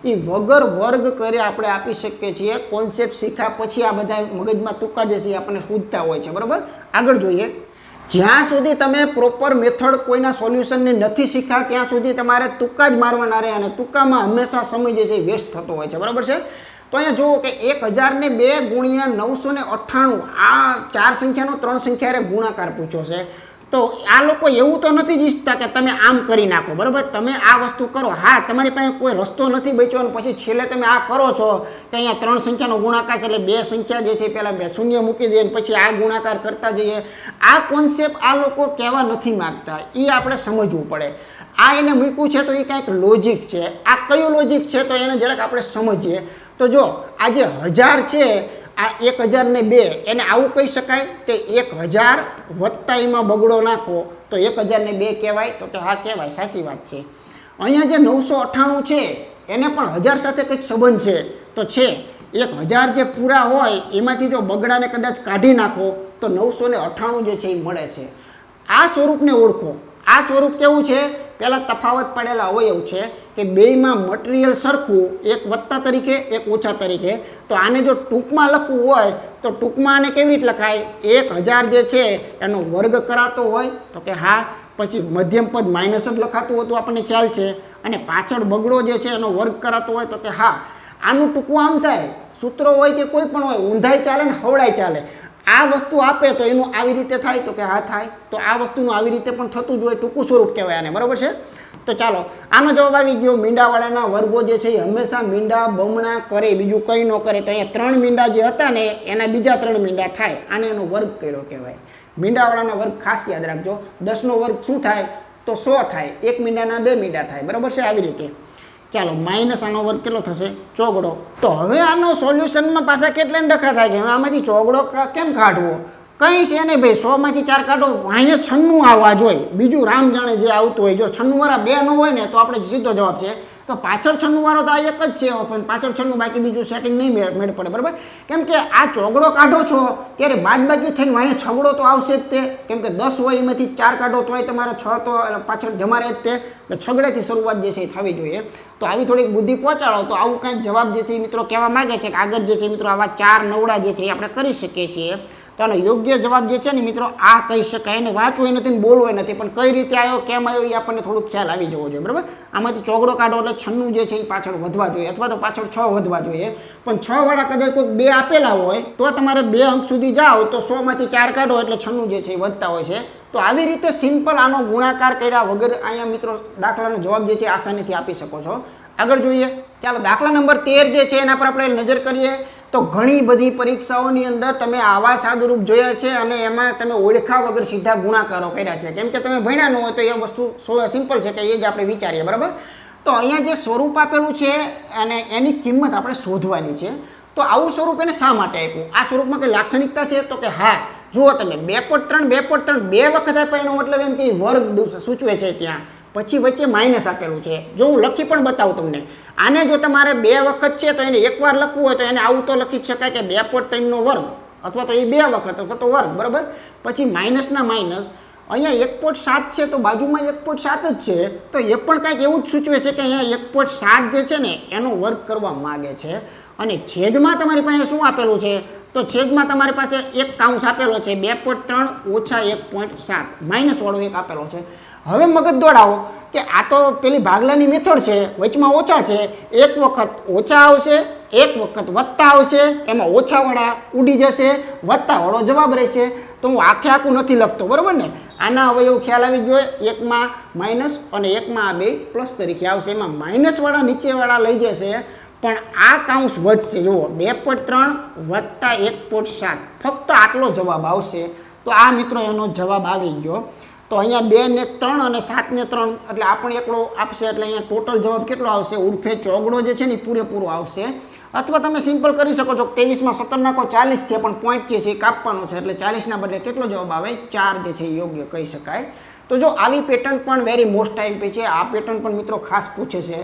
એ વગર વર્ગ કરી આપણે આપી શકીએ છીએ કોન્સેપ્ટ શીખ્યા પછી આ બધા મગજમાં તુક્કા જે છે આપણને સૂઝતા હોય છે બરાબર આગળ જોઈએ જ્યાં સુધી તમે પ્રોપર મેથડ કોઈના સોલ્યુશનને નથી શીખ્યા ત્યાં સુધી તમારે તુક્કા જ મારવાના રહે અને તુક્કામાં હંમેશા સમય જે છે વેસ્ટ થતો હોય છે બરાબર છે તો અહીંયા જુઓ કે 1002 ગુણ્યા 998 આ 4 સંખ્યાનો 3 સંખ્યાએ ગુણાકાર પૂછ્યો છે તો આ લોકો એવું તો નથી જ ઈચ્છતા કે તમે આમ કરી નાખો બરાબર તમે આ વસ્તુ કરો હા તમારી પાસે કોઈ રસ્તો નથી બચ્યો અને પછી છેલ્લે તમે આ કરો છો કે અહીંયા 3 સંખ્યાનો ગુણાકાર છે એટલે 2 સંખ્યા જે છે પહેલાં 2 શૂન્ય મૂકી દઈએ અને પછી આ ગુણાકાર કરતા જઈએ આ કોન્સેપ્ટ આ લોકો કહેવા નથી માગતા એ આપણે સમજવું પડે આ એને મૂક્યું છે તો એ કાંઈક લોજિક છે આ કયું લોજિક છે તો એને જરાક આપણે સમજીએ તો જો આ જે 1000 છે આ 1002 એને આવું કહી શકાય કે 1000 વત્તા એમાં બગડો નાખો તો 1002 કહેવાય તો કે હા કહેવાય સાચી વાત છે અહીંયા જે 998 છે એને પણ 1000 સાથે કંઈક સંબંધ છે તો છે 1000 જે પૂરા હોય એમાંથી જો બગડાને કદાચ કાઢી નાખો તો 998 જે છે એ મળે છે આ સ્વરૂપને ઓળખો આ સ્વરૂપ કેવું છે પહેલાં તફાવત પડેલા હોય એવું છે કે બેયમાં મટીરિયલ સરખું એક વત્તા તરીકે એક ઓછા તરીકે તો આને જો ટૂંકમાં લખવું હોય તો ટૂંકમાં આને કેવી રીતે લખાય 1000 જે છે એનો વર્ગ કરાતો હોય તો કે હા પછી મધ્યમ પદ માઇનસ જ લખાતું હતું આપણને ખ્યાલ છે અને પાછળ બગડો જે છે એનો વર્ગ કરાતો હોય તો કે હા આનું ટૂંકું આમ થાય સૂત્રો હોય કે કોઈ પણ હોય ઊંધાઈ ચાલે ને હવડાઈ ચાલે આ વસ્તુ આપે તો એનું આવી રીતે થાય તો કે હા થાય તો આ વસ્તુનું આવી રીતે પણ થતું જ હોય ટૂંકું સ્વરૂપ કહેવાય આને બરાબર છે તો ચાલો આનો જવાબ આવી ગયો મીંડાવાળાના વર્ગો જે છે એ હંમેશા મીંડા બમણા કરે બીજું કંઈ ન કરે તો અહીંયા 3 મીંડા જે હતા ને એના બીજા 3 મીંડા થાય આને એનો વર્ગ કર્યો કહેવાય મીંડાવાળાના વર્ગ ખાસ યાદ રાખજો 10નો વર્ગ શું થાય તો 100 થાય 1 મીંડાના 2 મીંડા થાય બરાબર છે આવી રીતે ચાલો માઇનસ આનો વર્ગ કેટલો થશે ચોગડો તો હવે આનો સોલ્યુશનમાં પાછા કેટલા ડખા થાય કે હવે આમાંથી ચોગડો કેમ કાઢવો કંઈ છે નહીં ભાઈ, 100 માંથી 4 કાઢો, અહીંયા 96 આવવા જોઈએ, બીજું રામ જાણે જે આવતું હોય. જો 96 વાળા 2 ન હોય ને તો આપણે સીધો જવાબ છે. તો પાછળ 96 વાળો તો આ એક જ છે, પણ પાછળ 96 બાકી બીજું સેટિંગ નહીં મેળ પડે, બરાબર. કેમ કે આ ચોગડો કાઢો છો ત્યારે બાદબાકી થઈને અહીંયા છગડો તો આવશે જ તે, કેમ કે 10 હોય એમાંથી 4 કાઢો તોય તમારે 6 તો પાછળ જમા રહે જ તે, એટલે છગડેથી શરૂઆત જે છે એ થવી જોઈએ. તો આવી થોડીક બુદ્ધિ પહોંચાડો તો આવું કંઈક જવાબ જે છે એ મિત્રો કહેવા માંગે છે કે આગળ જે છે મિત્રો આવા 4 નવડા જે છે એ આપણે કરી શકીએ છીએ. તો આનો યોગ્ય જવાબ જે છે ને મિત્રો આ કહી શકાય. એને વાંચવું નથી ને બોલવું નથી, પણ કઈ રીતે આવ્યો કેમ આવ્યો એ આપણને થોડુંક ખ્યાલ આવી જવો જોઈએ, બરાબર. આમાંથી ચોગડો કાઢો એટલે 96 જે છે એ પાછળ વધવા જોઈએ, અથવા તો પાછળ 6 વધવા જોઈએ. પણ 6 વાળા કદાચ કોઈક 2 આપેલા હોય તો તમારે 2 અંક સુધી જાઓ તો 100 માંથી 4 કાઢો એટલે 96 જે છે એ વધતા હોય છે. તો આવી રીતે સિમ્પલ આનો ગુણાકાર કર્યા વગર અહીંયા મિત્રો દાખલાનો જવાબ જે છે આસાનીથી આપી શકો છો. આગળ જોઈએ, ચાલો દાખલા નંબર 13 જે છે એના પર આપણે નજર કરીએ. તો ઘણી બધી પરીક્ષાઓની અંદર તમે આવા સાદુરૂપ જોયા છે અને એમાં તમે ઓળખા વગર સીધા ગુણાકારો કર્યા છે, કેમ કે તમે ભણ્યા ન હોય તો એ વસ્તુ સિમ્પલ છે કે એ જ આપણે વિચારીએ, બરાબર. તો અહીંયા જે સ્વરૂપ આપેલું છે અને એની કિંમત આપણે શોધવાની છે. તો આવું સ્વરૂપ એને શા માટે આપ્યું? આ સ્વરૂપમાં કંઈ લાક્ષણિકતા છે? તો કે હા, જુઓ તમે 2.3 2.3 બે વખત આપ્યા, એનો મતલબ એમ કે વર્ગ સૂચવે છે ત્યાં, પછી વચ્ચે માઇનસ આપેલું છે. જો હું લખી પણ બતાવું તમને, આને જો તમારે 2 વખત છે તો એને એકવાર લખવું હોય તો એને આવું તો લખી શકાય કે 2.3 નો વર્ગ, અથવા તો એ 2 વખત અથવા તો વર્ગ, બરાબર. પછી માઇનસના માઇનસ, અહીંયા 1.7 છે તો બાજુમાં 1.7 જ છે, તો એ પણ કાંઈક એવું જ સૂચવે છે કે અહીંયા 1.7 જે છે ને એનો વર્ગ કરવા માગે છે. અને છેદમાં તમારી પાસે શું આપેલું છે? તો છેદમાં તમારી પાસે એક કાઉન્સ આપેલો છે 2.3 ઓછા 1.7 માઇનસ વાળો એક આપેલો છે. હવે મગજ દોડાવો કે આ તો પેલી ભાગલાની મેથડ છે, વચમાં ઓછા છે, એક વખત ઓછા આવશે, એક વખત વત્તા આવશે, એમાં ઓછાવાળા ઉડી જશે, વત્તાવાળો જવાબ રહેશે. તો હું આખું નથી લખતો, બરાબર ને. આના હવે એવું ખ્યાલ આવી ગયો, એકમાં માઇનસ અને એકમાં આ 2 પ્લસ તરીકે આવશે, એમાં માઇનસવાળા નીચેવાળા લઈ જશે, પણ આ કાઉન્સ વધશે. જુઓ 2.3 વત્તા 1.7, ફક્ત આટલો જવાબ આવશે. તો આ મિત્રો એનો જવાબ આવી ગયો. તો અહીંયા 2 ને 3 અને 7 ને 3 એટલે આપણે એકલો આપશે, એટલે અહીંયા ટોટલ જવાબ કેટલો આવશે? ઉર્ફે ચોગડો જે છે ને પૂરેપૂરો આવશે. અથવા તમે સિમ્પલ કરી શકો છો, 23માં 17 નાખો 40 થયા, પણ પોઈન્ટ જે છે એ કાપવાનો છે, એટલે 40 ના બદલે કેટલો જવાબ આવે? 4 જે છે એ યોગ્ય કહી શકાય. તો જો આવી પેટર્ન પણ વેરી મોસ્ટ ટાઈમ પે છે, આ પેટર્ન પણ મિત્રો ખાસ પૂછે છે.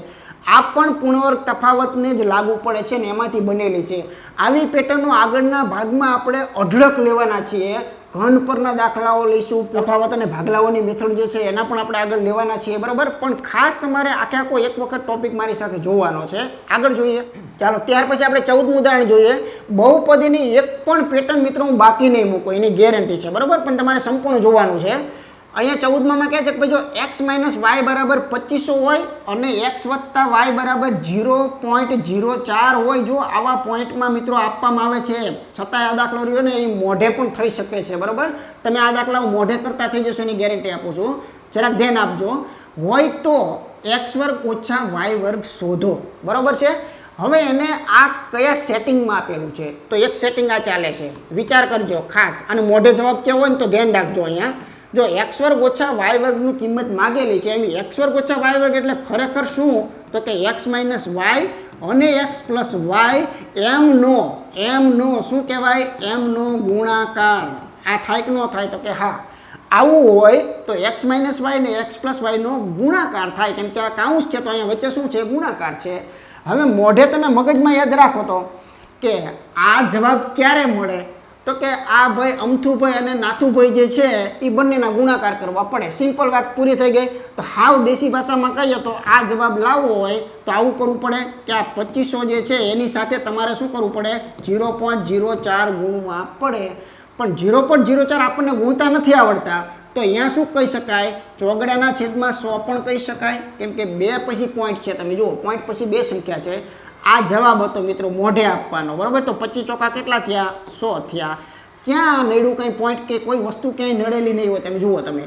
આ પણ પૂર્ણવર્ગ તફાવતને જ લાગુ પડે છે ને એમાંથી બનેલી છે. આવી પેટર્નનો આગળના ભાગમાં આપણે અઢળક લેવાના છીએ. ઘન પરના દાખલાઓ લઈશું, તફાવત અને ભાગલાઓની મેથડ જે છે એના પણ આપણે આગળ લેવાના છીએ, બરાબર. પણ ખાસ તમારે આખો એક વખત ટોપિક મારી સાથે જોવાનો છે. આગળ જોઈએ, ચાલો ત્યાર પછી આપણે 14મું ઉદાહરણ જોઈએ. બહુપદીની એક પણ પેટર્ન મિત્રો હું બાકી નહીં મૂકું, એની ગેરંટી છે, બરાબર. પણ તમારે સંપૂર્ણ જોવાનું છે. અહીંયા 14માં કહે છે કે ભાઈ જો x - y બરાબર 2500 હોય અને x + y બરાબર 0.04 હોય, જો આવા પોઈન્ટમાં મિત્રો આપવામાં આવે છે, છતાંય આ દાખલો રહ્યો ને એ મોઢે પણ થઈ શકે છે, બરાબર. તમે આ દાખલા મોઢે કરતા થઈ જશો એની ગેરંટી આપું છું, જરાક ધ્યાન આપજો. હોય તો x² - y² શોધો, બરાબર છે. હવે એને આ કયા સેટિંગમાં આપેલું છે? તો એક સેટિંગ આ ચાલે છે, વિચાર કરજો ખાસ. અને મોઢે જવાબ કેવો હોય ને તો ધ્યાન રાખજો. અહીંયા જો x² - y² ની કિંમત માગેલી છે, એમ x² - y² એટલે ખરેખર શું? તો કે x - y અને x + y એમનો શું કહેવાય? એમનો ગુણાકાર. આ થાય કે ન થાય? તો કે હા. આવું હોય તો x - y ને x + y નો ગુણાકાર થાય, કેમ કે આ કાઉન્સ છે તો અહીંયા વચ્ચે શું છે? ગુણાકાર છે. હવે મોઢે તમે મગજમાં યાદ રાખો તો કે આ જવાબ ક્યારે મળે? તો કે આ ભાઈ અમથુભાઈ અને નાથુભાઈ જે છે એ બંનેના ગુણાકાર કરવા પડે. સિમ્પલ વાત પૂરી થઈ ગઈ. તો હાવ દેશી ભાષામાં કહીએ તો આ જવાબ લાવવો હોય તો આવું કરવું પડે કે આ 2500 જે છે એની સાથે તમારે શું કરવું પડે? 0.04 ગુણવા પડે. પણ 0.04 આપણને ગુણતા નથી આવડતા, તો અહીંયા શું કહી શકાય? ચોગડાના છેદમાં 100 પણ કહી શકાય, કેમ કે 2 પછી પોઈન્ટ છે. તમે જુઓ, પોઈન્ટ પછી 2 સંખ્યા છે. આ જવાબ હતો મિત્રો મોઢે આપવાનો, બરાબર. તો 25 ચોકા કેટલા થયા? 100 થયા. ક્યાં નડ્યું? કંઈ પોઈન્ટ કે કોઈ વસ્તુ ક્યાંય નડેલી નહીં હોય. તમે જુઓ, તમે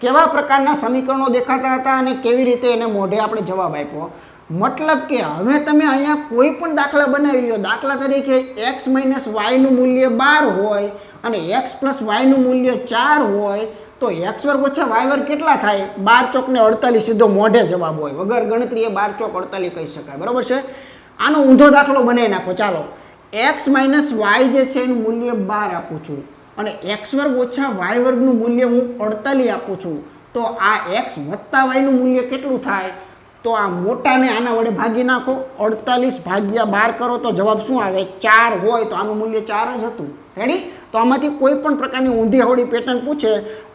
કેવા પ્રકારના સમીકરણો દેખાતા હતા અને કેવી રીતે એને મોઢે આપણે જવાબ આપ્યો. મતલબ કે હવે તમે અહીંયા કોઈ પણ દાખલા બનાવી લો, દાખલા તરીકે x - y નું મૂલ્ય 12 હોય અને x + y નું મૂલ્ય 4 હોય, તો x² - y² કેટલા થાય? 12 ચોક ને 48 સીધો મોઢે જવાબ હોય, વગર ગણતરીએ 12 ચોક 48 કહી શકાય, બરાબર છે. આનો ઊંધો દાખલો બનાવી નાખો. ચાલો x - y જે છે એનું મૂલ્ય 12 આપું છું, અને એક્સ વર્ગ ઓછા વાય વર્ગનું મૂલ્ય હું 48 આપું છું, તો આ એક્સ વત્તા વાયનું મૂલ્ય કેટલું થાય? તો આ મોટાને આના વડે ભાગી નાખો, 48 ભાગ્યા 12 કરો તો જવાબ શું આવે? 4 હોય તો આનું મૂલ્ય 4 જ હતું. રેડી? તો આમાંથી કોઈ પણ પ્રકારની ઊંધી અવળી પેટર્ન પૂછે,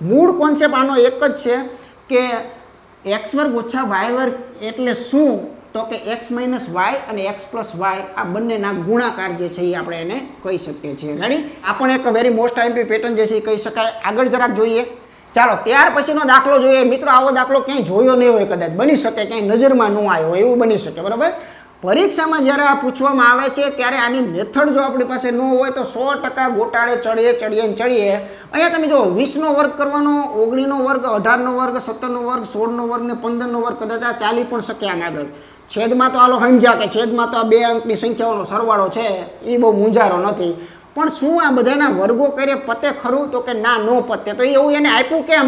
મૂળ કોન્સેપ્ટ આનો એક જ છે કે એક્સ વર્ગ ઓછા વાય વર્ગ એટલે શું? તો કે એક્સ માઇનસ વાય અને એક્સ પ્લસ વાય આ બંનેના ગુણાકાર જે છે એ આપણે એને કહી શકીએ છીએ. રેડી? આ પણ એક વેરી મોસ્ટ આઈએમપી પેટર્ન જે છે એ કહી શકાય. આગળ જરાક જોઈએ. ચાલો ત્યાર પછીનો દાખલો જોઈએ. મિત્રો આવો દાખલો ક્યાંય જોયો નહીં હોય, કદાચ બની શકે ક્યાંય નજરમાં ન આવ્યો હોય, એવું બની શકે. બરાબર? પરીક્ષામાં જ્યારે આ પૂછવામાં આવે છે ત્યારે આની મેથડ જો આપણી પાસે ન હોય તો 100% ગોટાળે ચડીએ. અહીંયા તમે જો 20નો વર્ગ કરવાનો, 19નો વર્ગ, 18નો વર્ગ, 17નો વર્ગ, 16નો વર્ગ ને 15નો વર્ગ કદાચ આ ચાલી પણ શકે આમ આગળ. છેદમાં તો હાલો સમજ્યા કે છેદમાં તો આ 2 અંકની સંખ્યાઓનો સરવાળો છે, એ બહુ મૂંઝારો નથી. પણ શું આ બધાના વર્ગો કરે પતે ખરું? તો કે ના, નો પતે. તો એવું એને આપ્યું કેમ?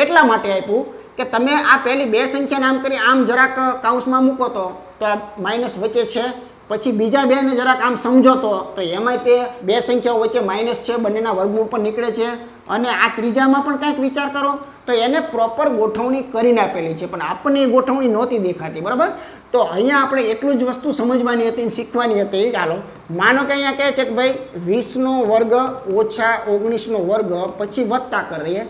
એટલા માટે આપ્યું કે તમે આ પહેલી 2 સંખ્યાને આમ કરી આમ જરાક કાઉન્સમાં મૂકો તો આ માઇનસ વચ્ચે છે, પછી બીજા 2ને જરાક આમ સમજો તો એમાંય તે 2 સંખ્યાઓ વચ્ચે માઇનસ છે, બંનેના વર્ગમૂળ પણ નીકળે છે. અને આ ત્રીજામાં પણ કંઈક વિચાર કરો તો એને પ્રોપર ગોઠવણી કરીને આપેલી છે, પણ આપણને એ ગોઠવણી નહોતી દેખાતી. બરાબર? તો અહીંયા આપણે એટલું જ વસ્તુ સમજવાની હતી, શીખવાની હતી. ચાલો માનો કે અહીંયા કહે છે કે ભાઈ 20નો વર્ગ ઓછા 19નો વર્ગ પછી વત્તા કરીએ,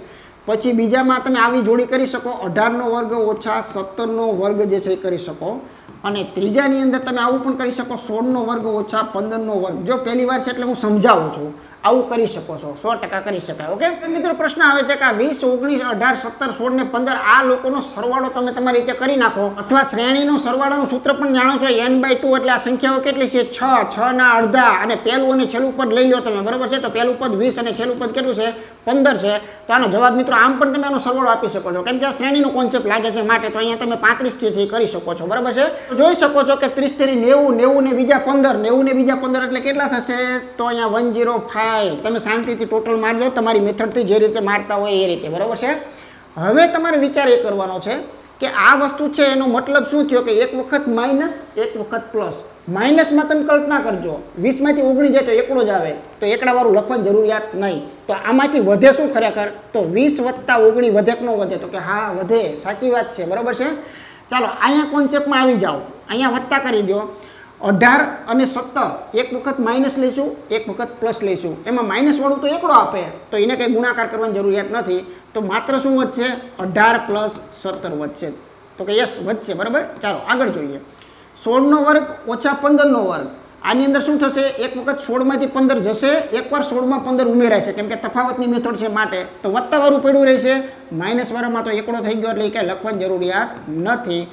પછી બીજામાં તમે આવી જોડી કરી શકો, 18નો વર્ગ ઓછા 17નો વર્ગ જે છે એ કરી શકો, અને ત્રીજાની અંદર તમે આવું પણ કરી શકો, 16નો વર્ગ ઓછા 15નો વર્ગ. જો પહેલી વાર છે એટલે હું સમજાવું છું, આવું કરી શકો છો, 100% કરી શકાય. ઓકે મિત્રો, પ્રશ્ન આવે છે કે આ 20, 19, 18, 17, 16 ને 15 આ લોકોનો સરવાળો તમે તમારી રીતે કરી નાખો, અથવા શ્રેણીનો સરવાળાનું સૂત્ર પણ જાણો છો, n/2 એટલે આ સંખ્યાઓ કેટલી છે? 6 ના અડધા, અને પહેલું અને છેલ્લું પદ લઈ લો તમે. બરાબર છે? તો પહેલું પદ 20 અને છેલ્લું પદ કેટલું છે? 15 છે. તો આનો જવાબ મિત્રો આમ પણ તમે આનો સરવાળો આપી શકો છો, કેમ કે આ શ્રેણીનો કોન્સેપ્ટ લાગે છે માટે. તો અહીંયા તમે 35 છે એ કરી શકો છો. બરાબર છે? જોઈ શકો છો કે 30 તેરી 90, 90 ને બીજા 15, 90 ને બીજા 15 એટલે કેટલા થશે? તો અહીંયા 105. તમે શાંતિથી ટોટલ મારજો, તમારી મેથડથી જે રીતે મારતા હોય એ રીતે. બરાબર છે? હવે તમારે વિચાર એ કરવાનો છે કે આ વસ્તુ છે એનો મતલબ શું થયો કે એક વખત માઇનસ, એક વખત પ્લસ. માઇનસમાં તમે કલ્પના કરજો, 20માંથી 19 જાય તો એકડો જ આવે, તો એકડાવાળું લખવાની જરૂરિયાત નહીં. તો આમાંથી વધે શું ખરેખર? તો 20 વત્તા 19 વધે કે ન વધે? તો કે હા વધે. સાચી વાત છે. બરાબર છે? ચાલો અહીંયા કોન્સેપ્ટમાં આવી જાઓ, અહીંયા વત્તા કરી દો. 18 અને 17 એક વખત માઇનસ લઈશું, એક વખત પ્લસ લઈશું. એમાં માઇનસ વાળું તો એકડો આપે, તો એને કંઈ ગુણાકાર કરવાની જરૂરિયાત નથી. તો માત્ર શું વધશે? 18 પ્લસ 17 વધશે. તો કે યસ વધશે. બરાબર? ચાલો આગળ જોઈએ. 16નો વર્ગ ઓછા 15નો વર્ગ. આની અંદર શું થશે? એક વખત 16માંથી 15 જશે, એકવાર 16માં 15 ઉમેરાશે, કેમ કે તફાવતની મેથડ છે માટે. તો વત્તાવાળું પડ્યું રહેશે, માઇનસવાળામાં તો એકડો થઈ ગયો, એટલે એ કાંઈ લખવાની જરૂરિયાત નથી.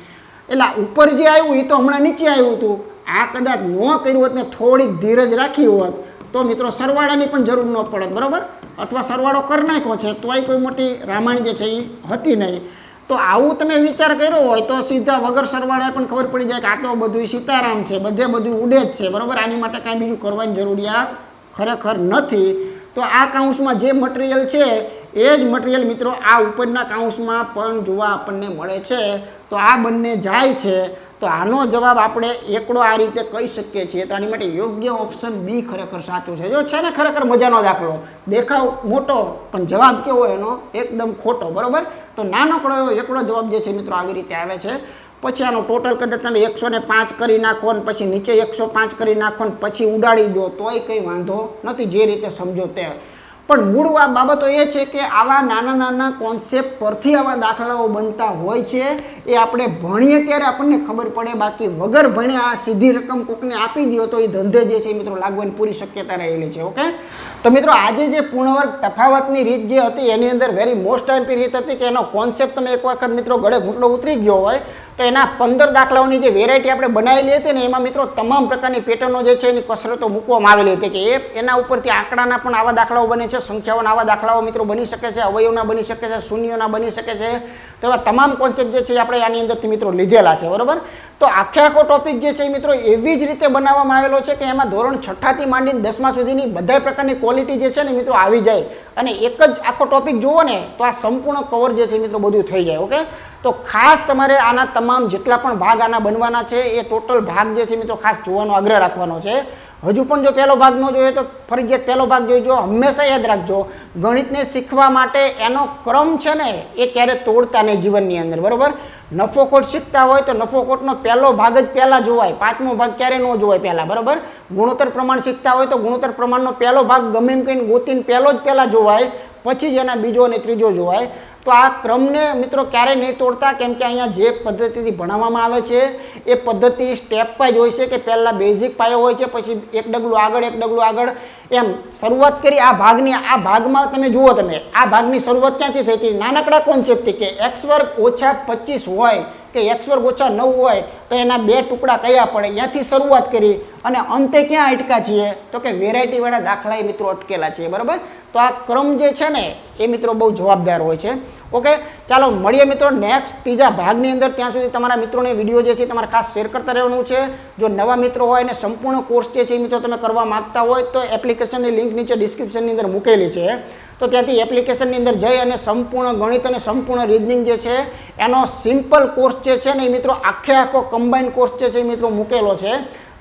એટલે ઉપર જે આવ્યું એ તો હમણાં નીચે આવ્યું હતું. આ કદાચ ન કર્યું હોત ને થોડીક ધીરજ રાખી હોત તો મિત્રો સરવાળાની પણ જરૂર ન પડત. બરાબર? અથવા સરવાળો કરી નાખ્યો છે તોય કોઈ મોટી રામાયણ જે છે એ હતી નહીં. તો આવું તમે વિચાર કર્યો હોય તો સીધા વગર સરવાળે પણ ખબર પડી જાય કે આ તો બધું સીતારામ છે, બધું ઉડે જ છે. બરાબર? આની માટે કાંઈ બીજું કરવાની જરૂરિયાત ખરેખર નથી. તો આ કાઉન્સમાં જે મટીરિયલ છે એ જ મટીરિયલ મિત્રો આ ઉપરના કાઉન્સમાં પણ જોવા આપણને મળે છે. તો આ બંને જાય છે. તો આનો જવાબ આપણે એકડો આ રીતે કહી શકીએ છીએ. તો આની માટે યોગ્ય ઓપ્શન બી ખરેખર સાચું છે. જો છે ને ખરેખર મજાનો દાખલો, દેખાવ મોટો પણ જવાબ કેવો એનો એકદમ ખોટો. બરાબર? તો નાનકડો એવો એકડો જવાબ જે છે મિત્રો આવી રીતે આવે છે. પછી આનો ટોટલ કદાચ તમે 105 કરી નાખો ને પછી નીચે 105 કરી નાખો ને પછી ઉડાડી દો તોય કંઈ વાંધો નથી, જે રીતે સમજો તે. પણ મૂળ બાબતો એ છે કે આવા નાના નાના કોન્સેપ્ટ પરથી આવા દાખલાઓ બનતા હોય છે. એ આપણે ભણીએ ત્યારે આપણને ખબર પડે, બાકી વગર ભણ્યા આ સીધી રકમ કોકને આપી દો તો એ ધંધે જે છે મિત્રો લાગવાની પૂરી શક્યતા રહેલી છે. ઓકે? તો મિત્રો આજે જે પૂર્ણવર્ગ તફાવતની રીત જે હતી એની અંદર વેરી મોસ્ટ આઈમ્પી રીત હતી કે એનો કોન્સેપ્ટ તમે એક વખત મિત્રો ગળે ઘૂંટડો ઉતરી ગયો હોય તો એના 15 દાખલાઓની જે વેરાયટી આપણે બનાવેલી હતી ને એમાં મિત્રો તમામ પ્રકારની પેટર્નો જે છે એની કસરતો મૂકવામાં આવેલી હતી કે એના ઉપરથી આંકડાના પણ આવા દાખલાઓ બને છે, સંખ્યાઓના આવા દાખલાઓ મિત્રો બની શકે છે, અવયવના બની શકે છે, શૂન્યોના બની શકે છે. તો એવા તમામ કોન્સેપ્ટ જે છે આપણે આની અંદરથી મિત્રો લીધેલા છે. બરાબર? તો આખો ટોપિક જે છે મિત્રો એવી જ રીતે બનાવવામાં આવેલો છે કે એમાં ધોરણ 6 થી માંડીને 10મા સુધીની બધા પ્રકારની ક્વોલિટી જે છે ને મિત્રો આવી જાય, અને એક જ આખો ટોપિક જુઓ ને તો આ સંપૂર્ણ કવર જે છે મિત્રો બધું થઈ જાય. ઓકે? તો ખાસ તમારે આના તમામ જેટલા પણ ભાગ આના બનવાના છે એ ટોટલ ભાગ જે છે મિત્રો ખાસ જોવાનો આગ્રહ રાખવાનો છે. હજુ પણ જો પહેલો ભાગ ન જોયો તો ફરજિયાત પહેલો ભાગ જોઈજો. હંમેશા યાદ રાખજો, ગણિતને શીખવા માટે એનો ક્રમ છે ને એ ક્યારે તોડતા નહીં જીવનની અંદર, બરોબર. નફો ખોટ શીખતા હોય તો નફો ખોટનો પહેલો ભાગ જ પહેલા જોવાય, પાંચમો ભાગ ક્યારે ન જોવાય પહેલા, બરોબર. ગુણોત્તર પ્રમાણ શીખતા હોય તો ગુણોત્તર પ્રમાણનો પહેલો ભાગ ગમે એમ કહીને ગોતીને પહેલો જ પહેલા જોવાય, પછી જ એના બીજો અને ત્રીજો જોવાય. તો આ ક્રમને મિત્રો ક્યારેય નહીં તોડતા, કેમ કે અહીંયા જે પદ્ધતિથી ભણાવવામાં આવે છે એ પદ્ધતિ સ્ટેપ વાઇઝ હોય છે કે પહેલાં બેઝિક પાયો હોય છે, પછી એક ડગલું આગળ એમ શરૂઆત કરી આ ભાગની. આ ભાગમાં તમે જુઓ, તમે આ ભાગની શરૂઆત ક્યાંથી થઈ હતી? નાનકડા કોન્સેપ્ટથી કે x વર્ગ ઓછા 25 હોય કે x વર્ગ ઓછા 9 હોય તો એના બે ટુકડા કયા પડે, ત્યાંથી શરૂઆત કરી અને અંતે ક્યાં અટકા છીએ? તો કે વેરાયટીવાળા દાખલા એ મિત્રો અટકેલા છે, બરાબર. તો આ ક્રમ જે છે ને એ મિત્રો બહુ જવાબદાર હોય છે. ઓકે, ચાલો મળીએ મિત્રો નેક્સ્ટ ત્રીજા ભાગની અંદર. ત્યાં સુધી તમારા મિત્રોને વિડીયો જે છે તમારે ખાસ શેર કરતા રહેવાનું છે. જો નવા મિત્રો હોય અને સંપૂર્ણ કોર્સ જે છે એ મિત્રો તમે કરવા માંગતા હોય તો એપ્લિકેશનની લિંક નીચે ડિસ્ક્રિપ્શનની અંદર મૂકેલી છે, તો ત્યાંથી એપ્લિકેશનની અંદર જઈ અને સંપૂર્ણ ગણિત અને સંપૂર્ણ રીઝનિંગ જે છે એનો સિમ્પલ કોર્સ જે છે ને એ મિત્રો આખો કમ્બાઇન કોર્સ જે છે એ મિત્રો મૂકેલો છે.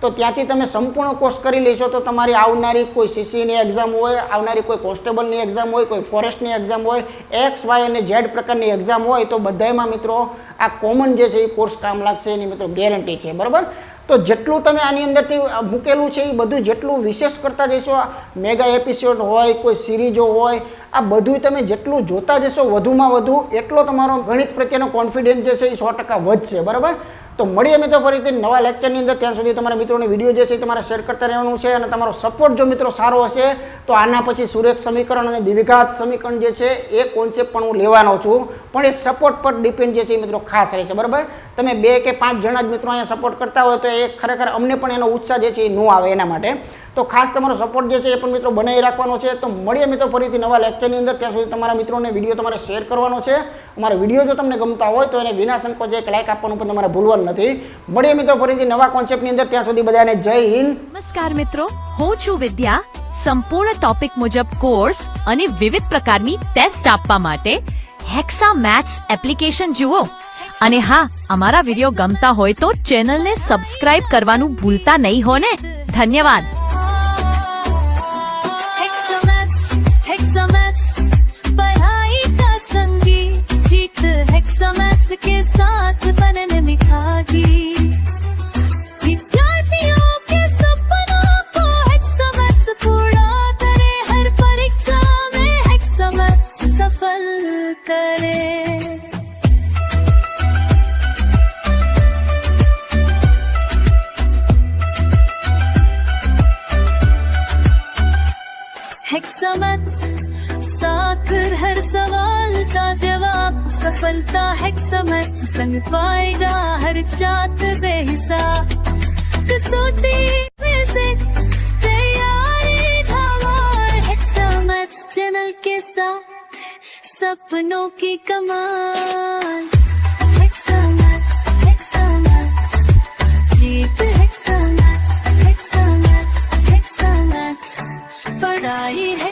તો ત્યાંથી તમે સંપૂર્ણ કોર્સ કરી લેશો તો તમારી આવનારી કોઈ સીસીની એક્ઝામ હોય, આવનારી કોઈ કોન્સ્ટેબલની એક્ઝામ હોય, કોઈ ફોરેસ્ટની એક્ઝામ હોય, એક્સ વાય અને ઝેડ પ્રકારની એક્ઝામ હોય તો બધામાં મિત્રો આ કોમન જે છે એ કોર્સ કામ લાગશે એની મિત્રો ગેરંટી છે, બરાબર. તો જેટલું તમે આની અંદરથી મૂકેલું છે એ બધું જેટલું વિશેષ કરતા જશો, મેગા એપિસોડ હોય, કોઈ સિરીઝો હોય, આ બધું તમે જેટલું જોતા જશો વધુમાં વધુ એટલો તમારો ગણિત પ્રત્યેનો કોન્ફિડન્સ જે છે એ 100% વધશે, બરાબર. તો મળીએ મિત્રો ફરીથી નવા લેક્ચરની અંદર. ત્યાં સુધી તમારા મિત્રોને વિડીયો જે છે એ તમારે શેર કરતા રહેવાનું છે અને તમારો સપોર્ટ જો મિત્રો સારો હશે તો આના પછી સુરેખ સમીકરણ અને દ્વિઘાત સમીકરણ જે છે એ કોન્સેપ્ટ પણ હું લેવાનો છું, પણ એ સપોર્ટ પર ડિપેન્ડ જે છે એ મિત્રો ખાસ રહેશે, બરાબર. તમે 2 કે 5 જણા જ મિત્રો અહીંયા સપોર્ટ કરતા હોય તો એ ખરેખર અમને પણ એનો ઉત્સાહ જે છે એ ન આવે, એના માટે તો ખાસ તમારો સપોર્ટ જે છે એ પણ મિત્રો બનાવી રાખવાનો છે. તો મળીએ મિત્રો ફરીથી નવા લેક્ચરની અંદર. ત્યાં સુધી તમારા મિત્રોને વિડીયો તમારે શેર કરવાનો છે. અમારા વિડીયો જો તમને ગમતા હોય તો એને વિના સંકોચે એક લાઇક આપવાનું પણ તમારે ભૂલવાનું નથી. મળીએ મિત્રો ફરીથી નવા કોન્સેપ્ટની અંદર. ત્યાં સુધી બધાને જય હિન્દ. નમસ્કાર મિત્રો, હું છું વિદ્યા. સંપૂર્ણ ટોપિક મુજબ કોર્સ અને વિવિધ પ્રકારની ટેસ્ટ આપવા માટે હેક્સા મેથ્સ એપ્લિકેશન જુઓ. અને હા, અમારા વિડીયો ગમતા હોય તો ચેનલને સબસ્ક્રાઇબ કરવાનું ભૂલતા નહીં હો ને. ધન્યવાદ. के साथ बनने में खागी विद्यार्थियों के सपनों को हेक्सामैथ्स पूरा करे, हर परीक्षा में हेक्सामैथ्स सफल करे. हेक्सामैथ्स साकर हर सवाल का जवाब, सफलता हेक्सामैथ्स संग पाएगा हर छात्र बेहिसाब. कसौटी में से तैयारी धमाल, हेक्सामैथ्स चैनल के साथ सपनों की कमाल. हेक्सामैथ्स जीत हेक्सामैथ्स, हेक्सामैथ्स पढ़ाई है